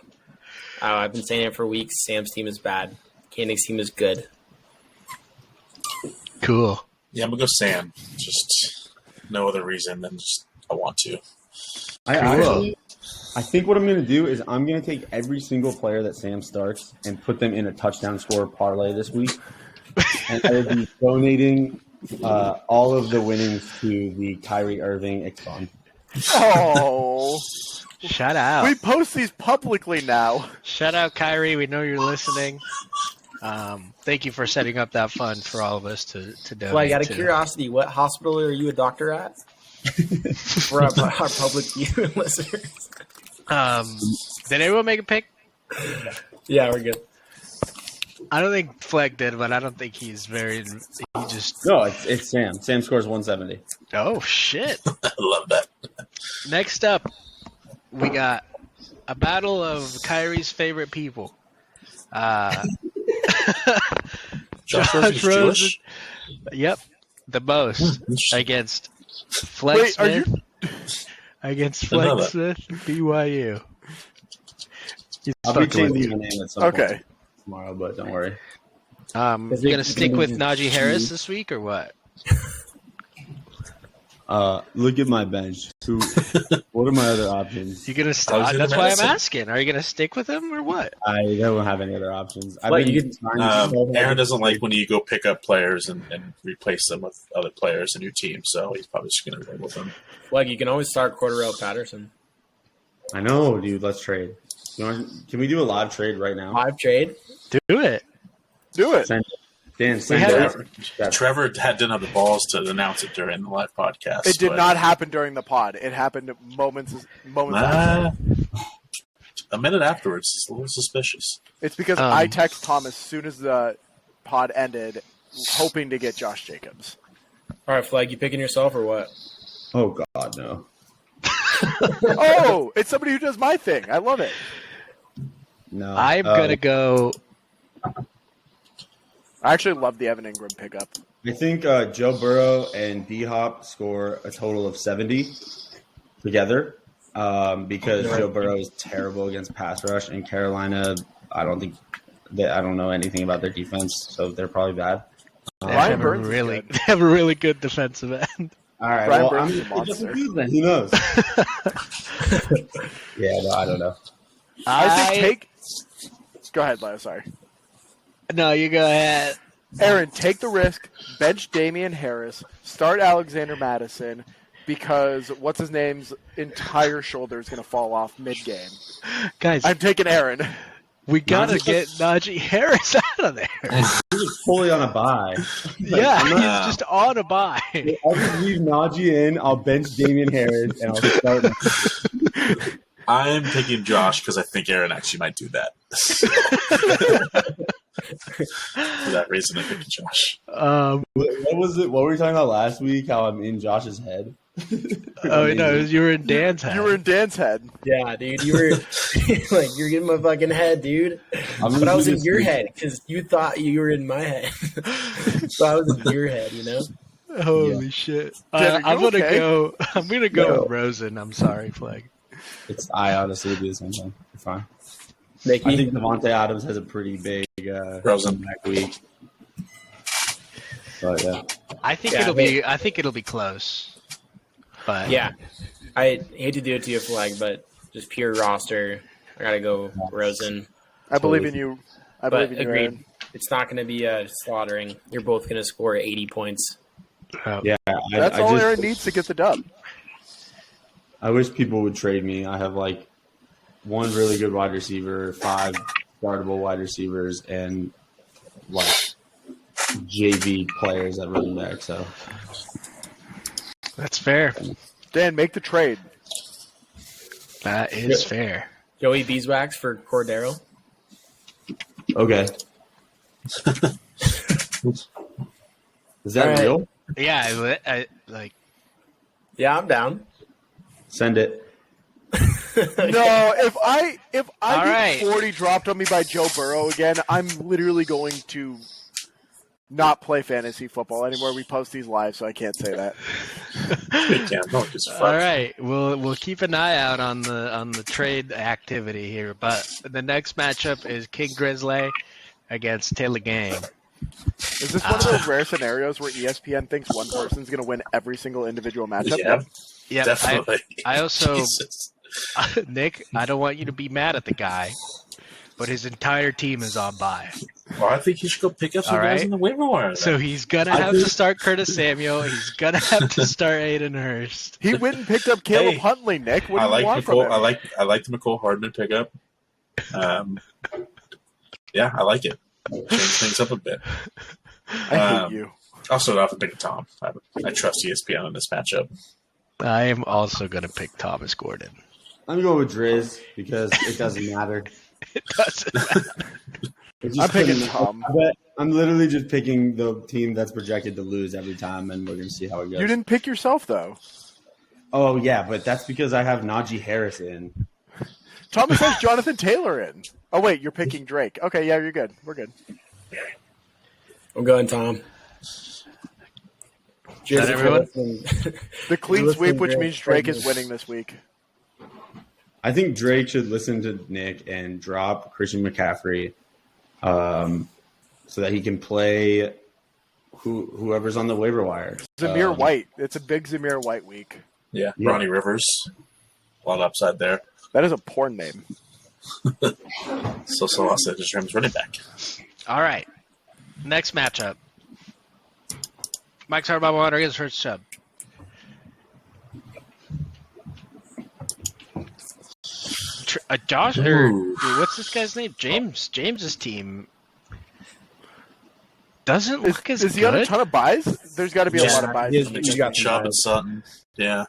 I've been saying it for weeks. Sam's team is bad. Koenig's team is good. cool. Yeah, I'm going to go Sam. Just no other reason than just I want to. I Cool. actually I think what I'm going to do is I'm going to take every single player that Sam starts and put them in a touchdown score parlay this week. And I will be donating all of the winnings to the Kyrie Irving X Fund. Oh, Shout out. we post these publicly now. Shout out, Kyrie. We know you're listening. Thank you for setting up that fund for all of us to donate Like, out of to. curiosity, what hospital are you a doctor at? For our public view listeners. Did anyone make a pick? Yeah, we're good. I don't think Fleck did, but I don't think he's very. He just. No, it's Sam. Sam scores 170. Oh shit! I love that. Next up, we got a battle of Kyrie's favorite people. Josh Rosen's Jewish? Yep, the most against Fleck Wait, are Smith. Against I know Fleck that. Smith, BYU. He's I'll be fucking with changing you. my name at some Okay. point tomorrow, but don't worry. You gonna stick with Najee Harris this week or what? Look at my bench. What are my other options? You gonna Alexander that's why I'm Madison. asking. Are you gonna stick with him or what? I don't have any other options. I've Well, been you could- trying to solve Aaron it. doesn't like when you go pick up players and replace them with other players in your team, so he's probably just going to roll with them. Like, you can always start Cordero Patterson. I know, dude. Let's trade. Can we do a live trade right now? Live trade. Do it. Do it. Send Dan, send had that. Trevor didn't have the balls to announce it during the live podcast. It did but, not happen during the pod. It happened moments after. Uh, a minute afterwards, it's a little suspicious. It's because I text Tom as soon as the pod ended, hoping to get Josh Jacobs. All right, Flag, you picking yourself or what? Oh God, no. Oh, it's somebody who does my thing. I love it. No. I'm gonna go. I actually love the Evan Ingram pickup. I think Joe Burrow and D Hop score a total of 70 together because Joe Burrow is terrible against pass rush, and Carolina, I don't know anything about their defense, so they're probably bad. They Ryan have, Burns a is really, good. they have a really good defensive end. All right, Brian well, Burns I'm is a monster. then. Who knows? Yeah, no, I don't know. I think Go ahead, Leo. Sorry. No, you go ahead. Aaron, take the risk. Bench Damian Harris. Start Alexander Madison because what's his name's entire shoulder is going to fall off mid-game. Guys, I'm taking Aaron. we gotta get Najee Harris out of there. He's fully on a bye. Yeah, I'm not- he's just on a bye. I'll just leave Najee in. I'll bench Damian Harris, and I'll start. I'm taking Josh because I think Aaron actually might do that. For that reason, I picked Josh. What was it? What were we talking about last week? How I'm in Josh's head. Oh no, you were in Dan's head. You were in Dan's head. Yeah, dude, you were like you're getting my fucking head, dude. But I was in your head because you thought you were in my head. So I was in your head, you know. Holy shit! Dan, are I'm you gonna okay? go. I'm gonna go No. with Rosen. I'm sorry, Flag. I honestly would do the same thing. It's fine. I Mickey, think Devontae Adams has a pretty big Rosen. back week. But yeah, I think Yeah, it'll be. I think it'll be close. But yeah, I hate to do it to you, Flag, but just pure roster, I gotta go Rosen. I believe in you. I But believe in you, agreed, Aaron. it's not going to be a slaughtering. You're both going to score 80 points. yeah. That's all Aaron needs to get the dub. I wish people would trade me. I have like one really good wide receiver, 5 startable wide receivers, and like JV players at running back. So that's fair. Dan, make the trade. That is fair. Joey Beeswax for Cordero. okay. Is that All right. real? Yeah, I like. Yeah, I'm down. Send it. No, if I All get right. 40 dropped on me by Joe Burrow again, I'm literally going to not play fantasy football anymore. We post these live, so I can't say that. We can't. No, just fuck. All right, we'll keep an eye out on the trade activity here. But the next matchup is King Grizzly against Taylor Gang. Is this one of those rare scenarios where ESPN thinks one person's going to win every single individual matchup? Yeah, Yeah, definitely. I also Jesus. Nick, I don't want you to be mad at the guy, but his entire team is on bye. Well, I think he should go pick up some All guys right. in the waiver wire. So he's going to have to start Curtis Samuel. He's going to have to start Aiden Hurst. He went and picked up Caleb Hey, Huntley, Nick. What do I you like want Nicole. from him? I like the Nicole Hardman pickup. Yeah, I like it. Change things up a bit. I hate you. I'll start off with picking Tom. I trust ESPN in this matchup. I am also going to pick Thomas Gordon. I'm going with Driz because it doesn't matter. It doesn't matter. It's I'm just picking putting- Tom. I'm literally just picking the team that's projected to lose every time, and we're going to see how it goes. You didn't pick yourself, though. Oh, yeah, but that's because I have Najee Harris in. Thomas has Jonathan Taylor in. Oh, wait, you're picking Drake. Okay, yeah, you're good. We're good. I'm going Tom. that everyone? The clean Listen, sweep, which Drake, means Drake is goodness. winning this week. I think Drake should listen to Nick and drop Christian McCaffrey so that he can play whoever's on the waiver wire. Zamir White. It's a big Zamir White week. Yeah, Yeah. Ronnie Rivers. A lot of upside there. That is a porn name. So Los Angeles Rams running back. All right. Next matchup. Mike Tarbaba against Hurst Chubb. Josh, or Ooh. what's this guy's name? James. James's team doesn't look as Is he on a good. ton of buys? There's got to be a Yeah, lot of buys. he is. this week. He's got Chubb some and Sutton. Yeah.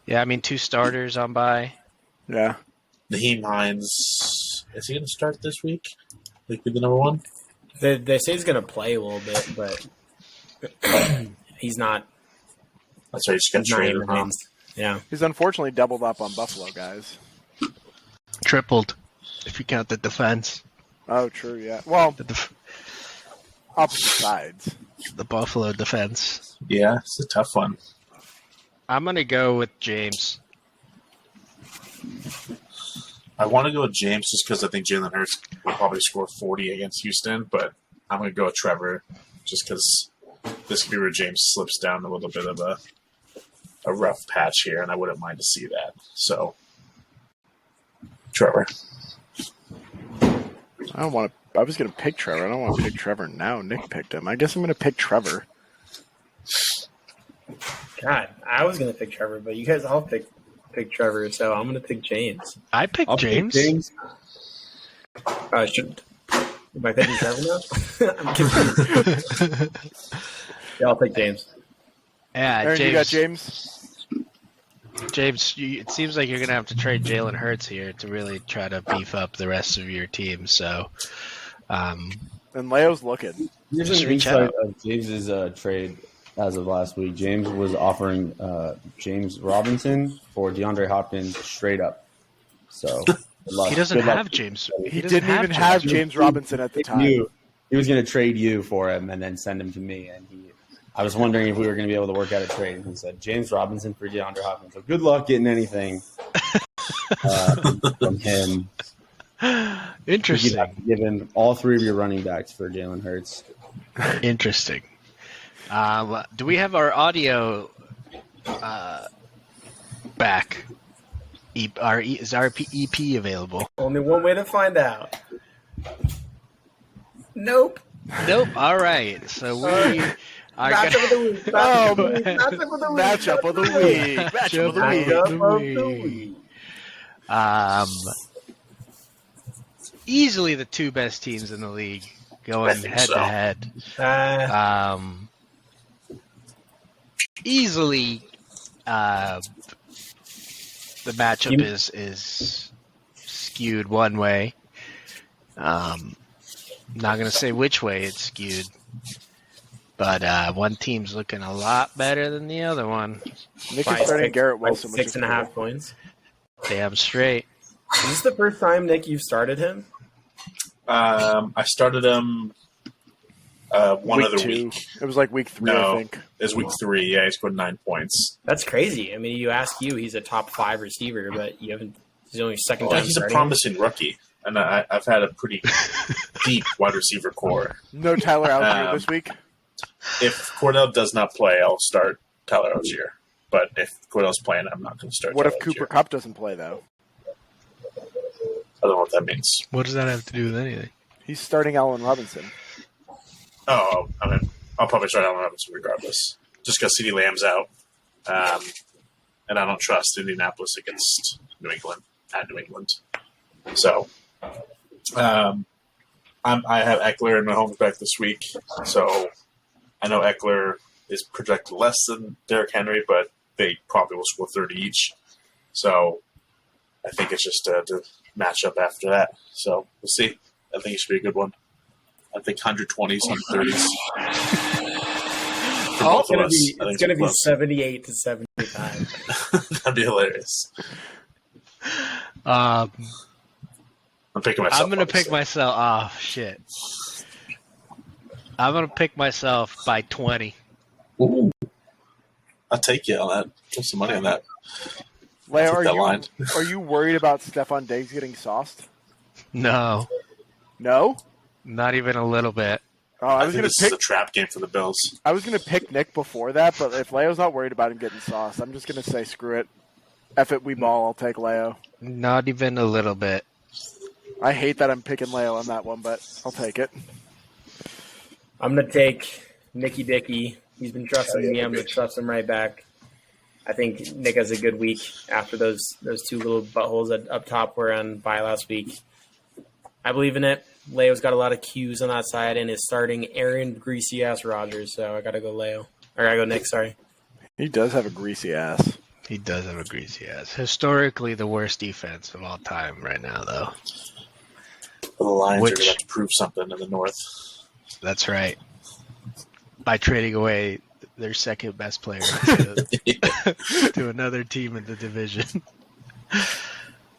Yeah, I mean, 2 starters on by. Yeah. Naheem Hines. Is he going to start this week? Like be the number one? They say he's going to play a little bit, but he's not. That's right. You just got He's not traded. even Huh? in. Yeah. He's unfortunately doubled up on Buffalo guys. Tripled, if you count the defense. Oh, true, yeah. Well, The opposite sides. Buffalo defense. Yeah, it's a tough one. I'm going to go with James. I want to go with James just because I think Jalen Hurts will probably score 40 against Houston, but I'm going to go with Trevor just because this could be where James slips down a little bit of a rough patch here, and I wouldn't mind to see that. So, Trevor. I don't want to. I was going to pick Trevor. I don't want to pick Trevor now. Nick picked him. I guess I'm going to pick Trevor. God, I was going to pick Trevor, but you guys all pick Trevor, so I'm going to pick James. I picked I'll pick James. I should. Am I picking Trevor now? I'm confused. Yeah, I'll pick James. Yeah, Aaron, James. you got James? James, it seems like you're going to have to trade Jalen Hurts here to really try to beef up the rest of your team. So, And Leo's looking. Here's Just an reach insight out. of James's trade as of last week. James was offering James Robinson for DeAndre Hopkins straight up. So good luck. he doesn't Good luck. have James. He doesn't didn't even have James Robinson at the time. He was going to trade you for him and then send him to me. And I was wondering if we were going to be able to work out a trade. And he said James Robinson for DeAndre Hopkins. So good luck getting anything from him. You'd Interesting. have to give him all 3 of your running backs for Jalen Hurts. Interesting. Do we have our audio back? Is our EP available? Only one way to find out. Nope. Nope. All right. So we are Matchup gonna of the week. Oh, Matchup of the week. Matchup of the week. Matchup of the week. Matchup of the week. Easily the 2 best teams in the league going think head so. to head. Easily, the matchup is skewed one way. Not going to say which way it's skewed, but one team's looking a lot better than the other one. Nick By is starting six- Garrett by Wilson, which is 6.5 cool. points. Damn straight. Is this the first time, Nick, you've started him? I started him one Week other 2. week. It was like week 3, No. I think. It was week 3. Yeah, he scored 9 points. That's crazy. I mean, you ask you, he's a top 5 receiver, but you haven't. He's only your second Well, time he's a starting. promising rookie, and I've had a pretty deep wide receiver core. No Tyler Algier this week. If Cordell does not play, I'll start Tyler Algier. But if Cordell's playing, I'm not going to start. What if Tyler Cooper Algier. Kupp doesn't play though? I don't know what that means. What does that have to do with anything? He's starting Allen Robinson. Oh, I mean, I'll probably start Allen Robinson regardless, just because CeeDee Lamb's out, and I don't trust Indianapolis against New England at New England. So, I have Eckler in my home back this week. So, I know Eckler is projected less than Derrick Henry, but they probably will score 30 each. So, I think it's just the matchup after that. So, we'll see. I think it should be a good one. I think 120s, 130s. For both of us. It's going to be 78 to 75. That'd be hilarious. Um, I'm picking myself. I'm gonna pick myself. Oh shit! I'm gonna pick myself by 20. Ooh. I'll take you on that. Put some money on that. Leo, Take that line. are you worried about Stephon Diggs getting sauced? No, No. not even a little bit. Oh, I I was think gonna this pick. is a trap game for the Bills. I was gonna pick Nick before that, but if Leo's not worried about him getting sauced, I'm just gonna say screw it. F it, we ball. I'll take Leo. Not even a little bit. I hate that I'm picking Leo on that one, but I'll take it. I'm going to take Nicky Dicky. He's been trusting me. I'm going to trust him right back. I think Nick has a good week after those two little buttholes up top were on bye last week. I believe in it. Leo's got a lot of Q's on that side and is starting Aaron Greasy-ass Rodgers, so I got to go Leo. Or I got to go Nick, sorry. He does have a greasy ass. He does have a greasy ass. Historically, the worst defense of all time right now, though. The Lions are Which- going to have to prove something in the North. That's right. By trading away their second best player to another team in the division.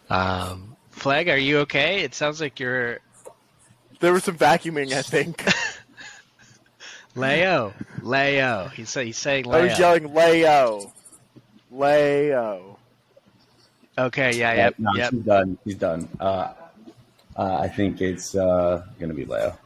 Flag, are you okay? It sounds like you're There was some vacuuming, I think. Leo. He's saying I Leo. Oh, was yelling Leo. Leo. Okay, yeah. No, Yep. she's done. She's done. I think it's going to be Leo.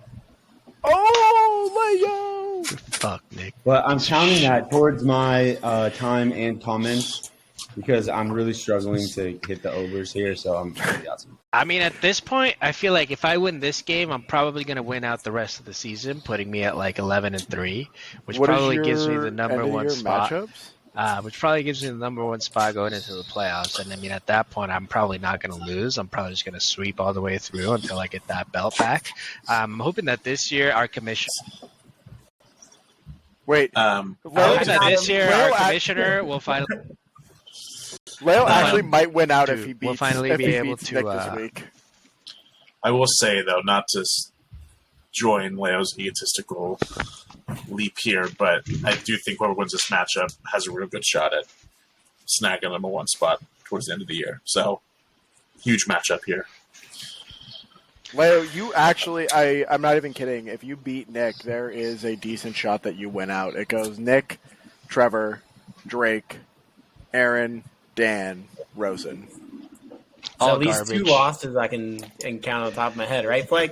Oh, Leo! Fuck, Nick. But I'm counting that towards my time and comments because I'm really struggling to hit the overs here. So I'm going to be awesome. I mean, at this point, I feel like if I win this game, I'm probably going to win out the rest of the season, putting me at like 11-3, which What is probably gives me your the number end of one year spot. matchups? Which probably gives me the number one spot going into the playoffs. And I mean, at that point, I'm probably not going to lose. I'm probably just going to sweep all the way through until I get that belt back. I'm hoping that this year our commission. Wait, Um, I'm Leo, hoping that this year Leo our act- commissioner will finally. Leo actually might win out if Dude, he beats. we'll finally if be he able beats to, Nick this week. I will say, though, not to join Leo's egotistical leap here, but I do think whoever wins this matchup has a real good shot at snagging the number one spot towards the end of the year. So, huge matchup here. Leo, you actually, I'm not even kidding. If you beat Nick, there is a decent shot that you win out. It goes Nick, Trevor, Drake, Aaron, Dan, Rosen. So All at least two garbage. losses I can count on top of my head, right, Flag?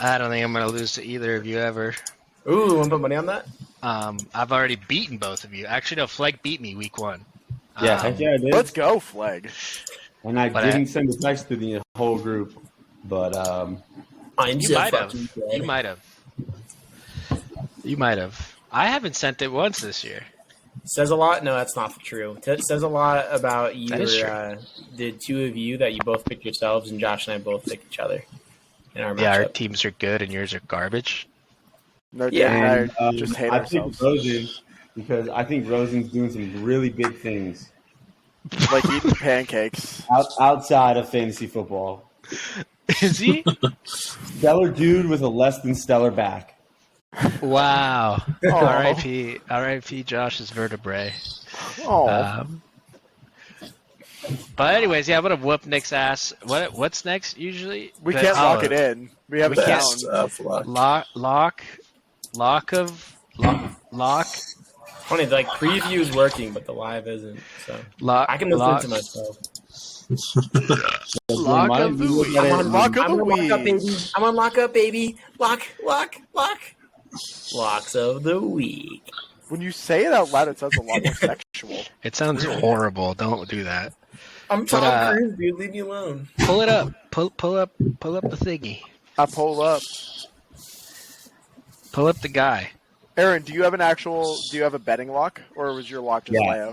I don't think I'm going to lose to either of you ever. Ooh, want to put money on that? I've already beaten both of you. Actually, no, Fleg beat me week one. Yeah, heck yeah, I did. Let's go, Flag. And I But didn't send a text to the whole group, but I'm You so might have. fucking dead. You might have. You might have. I haven't sent it once this year. Says a lot. No, that's not true. It says a lot about you. That is true. The two of you that you both picked yourselves, and Josh and I both picked each other in our Yeah, our matchup. teams are good and yours are garbage. No, Yeah. Dan and, and I just hate I ourselves. picked Rosen because I think Rosen's doing some really big things Like eating pancakes. outside of fantasy football. Is he? Stellar dude with a less than stellar back. Wow. Oh. R.I.P. Josh's vertebrae. Oh, But anyways, yeah, I'm gonna whoop Nick's ass. What's next usually? we can't lock it in. We have a We can't- sound. Best of luck. Lock. Funny, like preview is working, but the live isn't. So Lock. I can listen to myself. Lock Mine, of the you look week. at it I'm on and- lock of I'm the on lock up, week. baby. I'm on lock up, baby. Lock. Locks of the week. When you say it out loud, it sounds a lot more sexual. It sounds horrible. Don't do that. I'm Tom Cruise, dude. Leave me alone. Pull it up. Pull up the thingy. I pull up. Pull up the guy. Aaron, do you have a betting lock, or was your lock just Leo?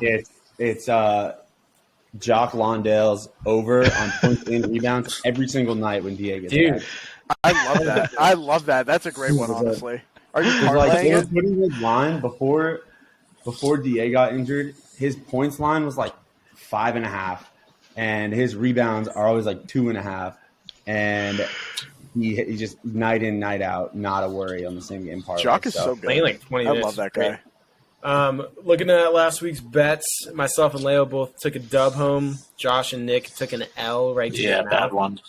It's Jock Londale's over on points and rebounds every single night when DA gets Dude. back. I love that. That's a great one, honestly. Are you It's like they were parlaying it? putting his line before DA got injured. His points line was like 5.5, and his rebounds are always like 2.5, and he just night in night out, not a worry on the same game parlay. Jock is so Playing good. like 20 I minutes. love that guy. Looking at last week's bets, myself and Leo both took a dub home. Josh and Nick took an L right to Yeah, the bad mouth. one.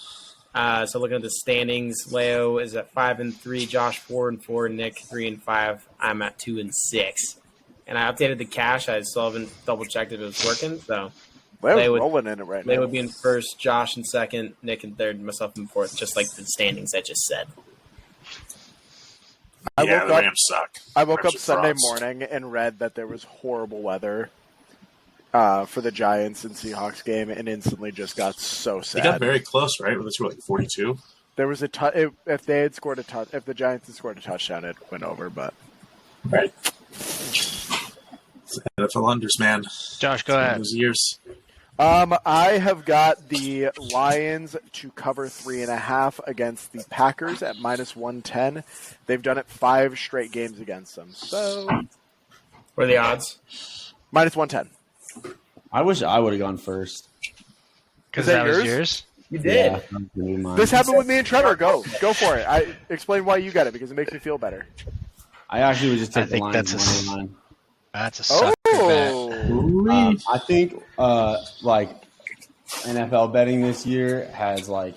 So looking at the standings, Leo is at 5-3, Josh 4-4, Nick 3-5. I'm at 2-6. And I updated the cash. I still haven't double checked if it was working. So Leo's Leo would- rolling in it right Leo now. would be in first, Josh in second, Nick in third, myself in fourth, just like the standings I just said. I Yeah, woke the up- Rams suck. I woke Rams up are Sunday frauds. morning and read that there was horrible weather for the Giants and Seahawks game, and instantly just got so They got sad. very close, right? This were like 42. There was if they had scored if the Giants had scored a touchdown, it went over. But Right. It's NFL unders, man. Josh, go ahead. Those years. I have got the Lions to cover 3.5 against the Packers at -110. They've done it 5 straight games against them, so What are the odds? -110. I wish I would have gone first. Because Is that that was yours? yours. You Yeah, that was gonna be mine. This happened with me and Trevor. Go for it. I explain why you got it because it makes me feel better. I actually would just I take the think Lions that's money line. That's a sucker bet. Oh, I think like NFL betting this year has like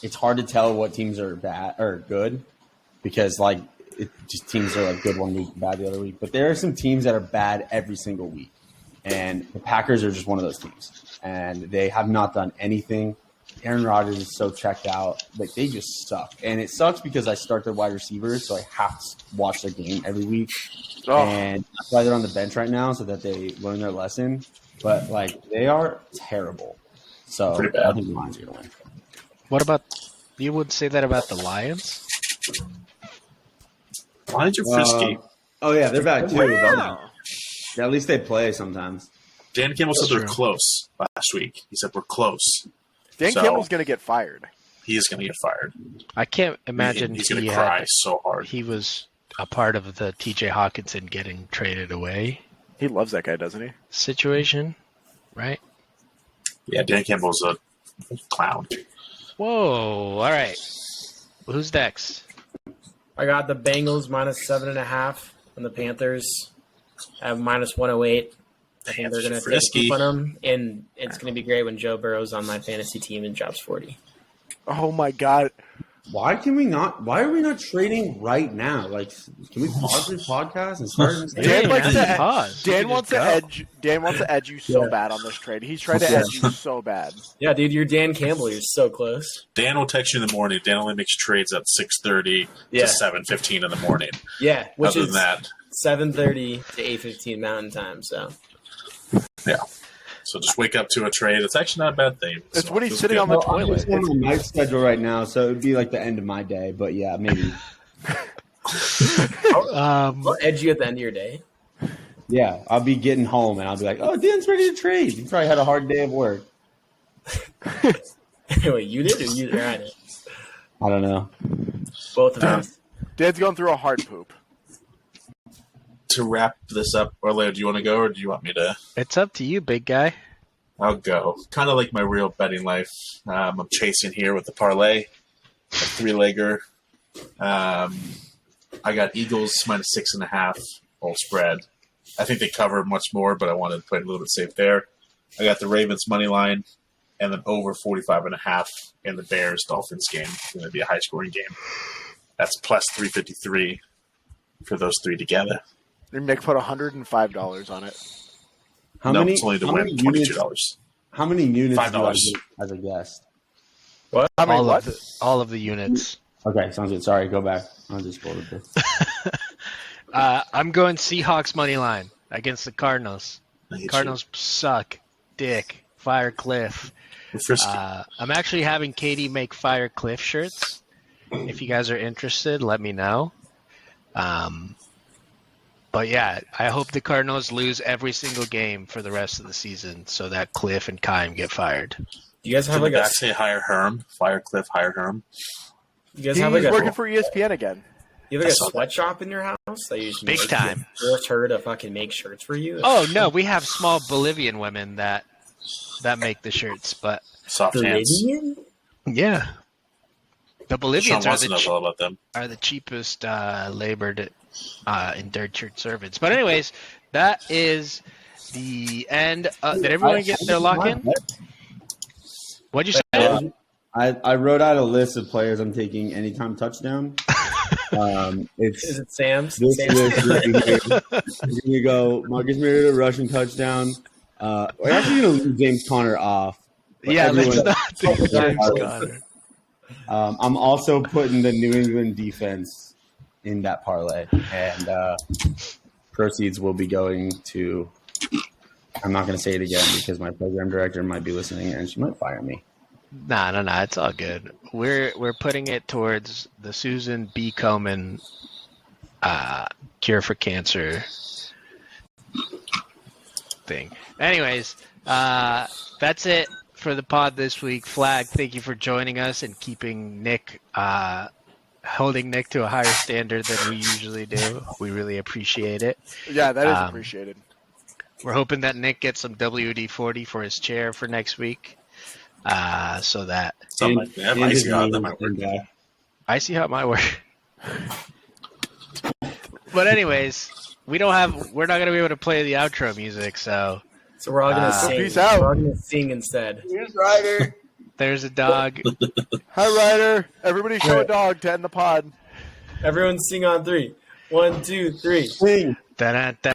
it's hard to tell what teams are bad or good because like teams are like good one week, bad the other week. But there are some teams that are bad every single week, and the Packers are just one of those teams, and they have not done anything. Aaron Rodgers is so checked out, like they just suck, and it sucks because I start their wide receivers, so I have to watch their game every week. Oh. And that's why they're on the bench right now so that they learn their lesson. But like they are terrible. So Pretty bad. I think the Lions are gonna win. What about you? Would say that about the Lions? Lions are frisky. Oh yeah, they're back too. Wow. But at least they play sometimes. Dan Campbell said they're true. close last week. He said we're close. Dan So- Campbell's going to get fired. He is going to get fired. I can't imagine He's going he to cry had, so hard. he was a part of the T.J. Hawkinson getting traded away He loves that guy, doesn't he? situation, right? Yeah, Dan Campbell's a clown. Whoa! All right, who's next? I got the Bengals -7.5 and the Panthers have -108. I think they're going to Frisky. keep on them, and it's going to be great when Joe Burrow's on my fantasy team and drops 40. Oh my God! Why are we not trading right now? Like, can we pause this podcast and start? Dan likes Yeah, to pause. You Dan can wants just to go. edge. Dan wants to edge you so bad on this trade. He's trying to edge you so bad. Yeah, dude, you're Dan Campbell. You're so close. Dan will text you in the morning. Dan only makes trades at 6:30 Yeah. to 7:15 in the morning. Yeah, which Other is than that, 7:30 to 8:15 Mountain Time. So yeah. So just wake up to a trade. It's actually not a bad thing. It's So when it he's feels sitting good. on the Well, I'm toilet. just on my night schedule right now, so it'd be like the end of my day. But yeah, maybe. I'll edge you at the end of your day. Yeah, I'll be getting home and I'll be like, "Oh, Dan's ready to trade." He probably had a hard day of work. Wait, you did or you or I did? I don't know. Both of us. Dan's going through a hard poop. To wrap this up, Orlando, do you want to go or do you want me to? It's up to you, big guy. I'll go. Kind of like my real betting life. I'm chasing here with the parlay, a 3-legger. I got Eagles -6.5 all spread. I think they cover much more, but I wanted to play a little bit safe there. I got the Ravens money line and then over 45.5 in the Bears Dolphins game. It's going to be a high scoring game. That's plus 353 for those three together. And Nick put $105 on it. How no, many? it's only to how win many $22. units? How many units do I $5. get as a guest? I mean, all what? of the units. Okay, sounds good. Sorry, go back. I'll just go with this. I'm going Seahawks money line against the Cardinals. I hate you. Cardinals suck. Dick. Fire Cliff. We're frisky. I'm actually having Katie make Fire Cliff shirts. If you guys are interested, let me know. But yeah, I hope the Cardinals lose every single game for the rest of the season so that Cliff and Kime get fired. You guys have Did like the a back say hire Herm? Firecliff hire Herm. you guys He's have like a working for ESPN again. you have like I saw a sweatshop in your house that you just Big make time. force her to fucking make shirts for you. Oh no, we have small Bolivian women that make the shirts, but Soft hands. Bolivian? yeah, the Sean Bolivians wants to know all about them. are the cheapest labored indentured servants. But anyways, that is the end. Did everyone get their lock in? What'd you say? I wrote out a list of players I'm taking anytime touchdown. Is It's it Sam's? this Sam's? list right here. We're gonna go Marcus Mariota rushing touchdown. We're actually gonna leave James Conner off. But Yeah, let's everyone- not do James Conner. I'm also putting the New England defense in that parlay, and proceeds will be going to. I'm not going to say it again because my program director might be listening and she might fire me. Nah, it's all good. We're putting it towards the Susan B. Komen cure for cancer thing. Anyways, that's it for the pod this week. Flag, thank you for joining us and keeping Nick, holding Nick to a higher standard than we usually do. We really appreciate it. Yeah, that is Um, appreciated. We're hoping that Nick gets some WD-40 for his chair for next week, so that Something like that. And I his see how that name might work. and guy. I see how it might work. But anyways, we're not gonna be able to play the outro music, so So we're all gonna So sing. peace out. We're all gonna sing instead. Here's Ryder. there's a dog. Hi, Ryder. Everybody show a dog to end the pod. Everyone sing on 3. 1, 2, 3. Sing. Da-da-da.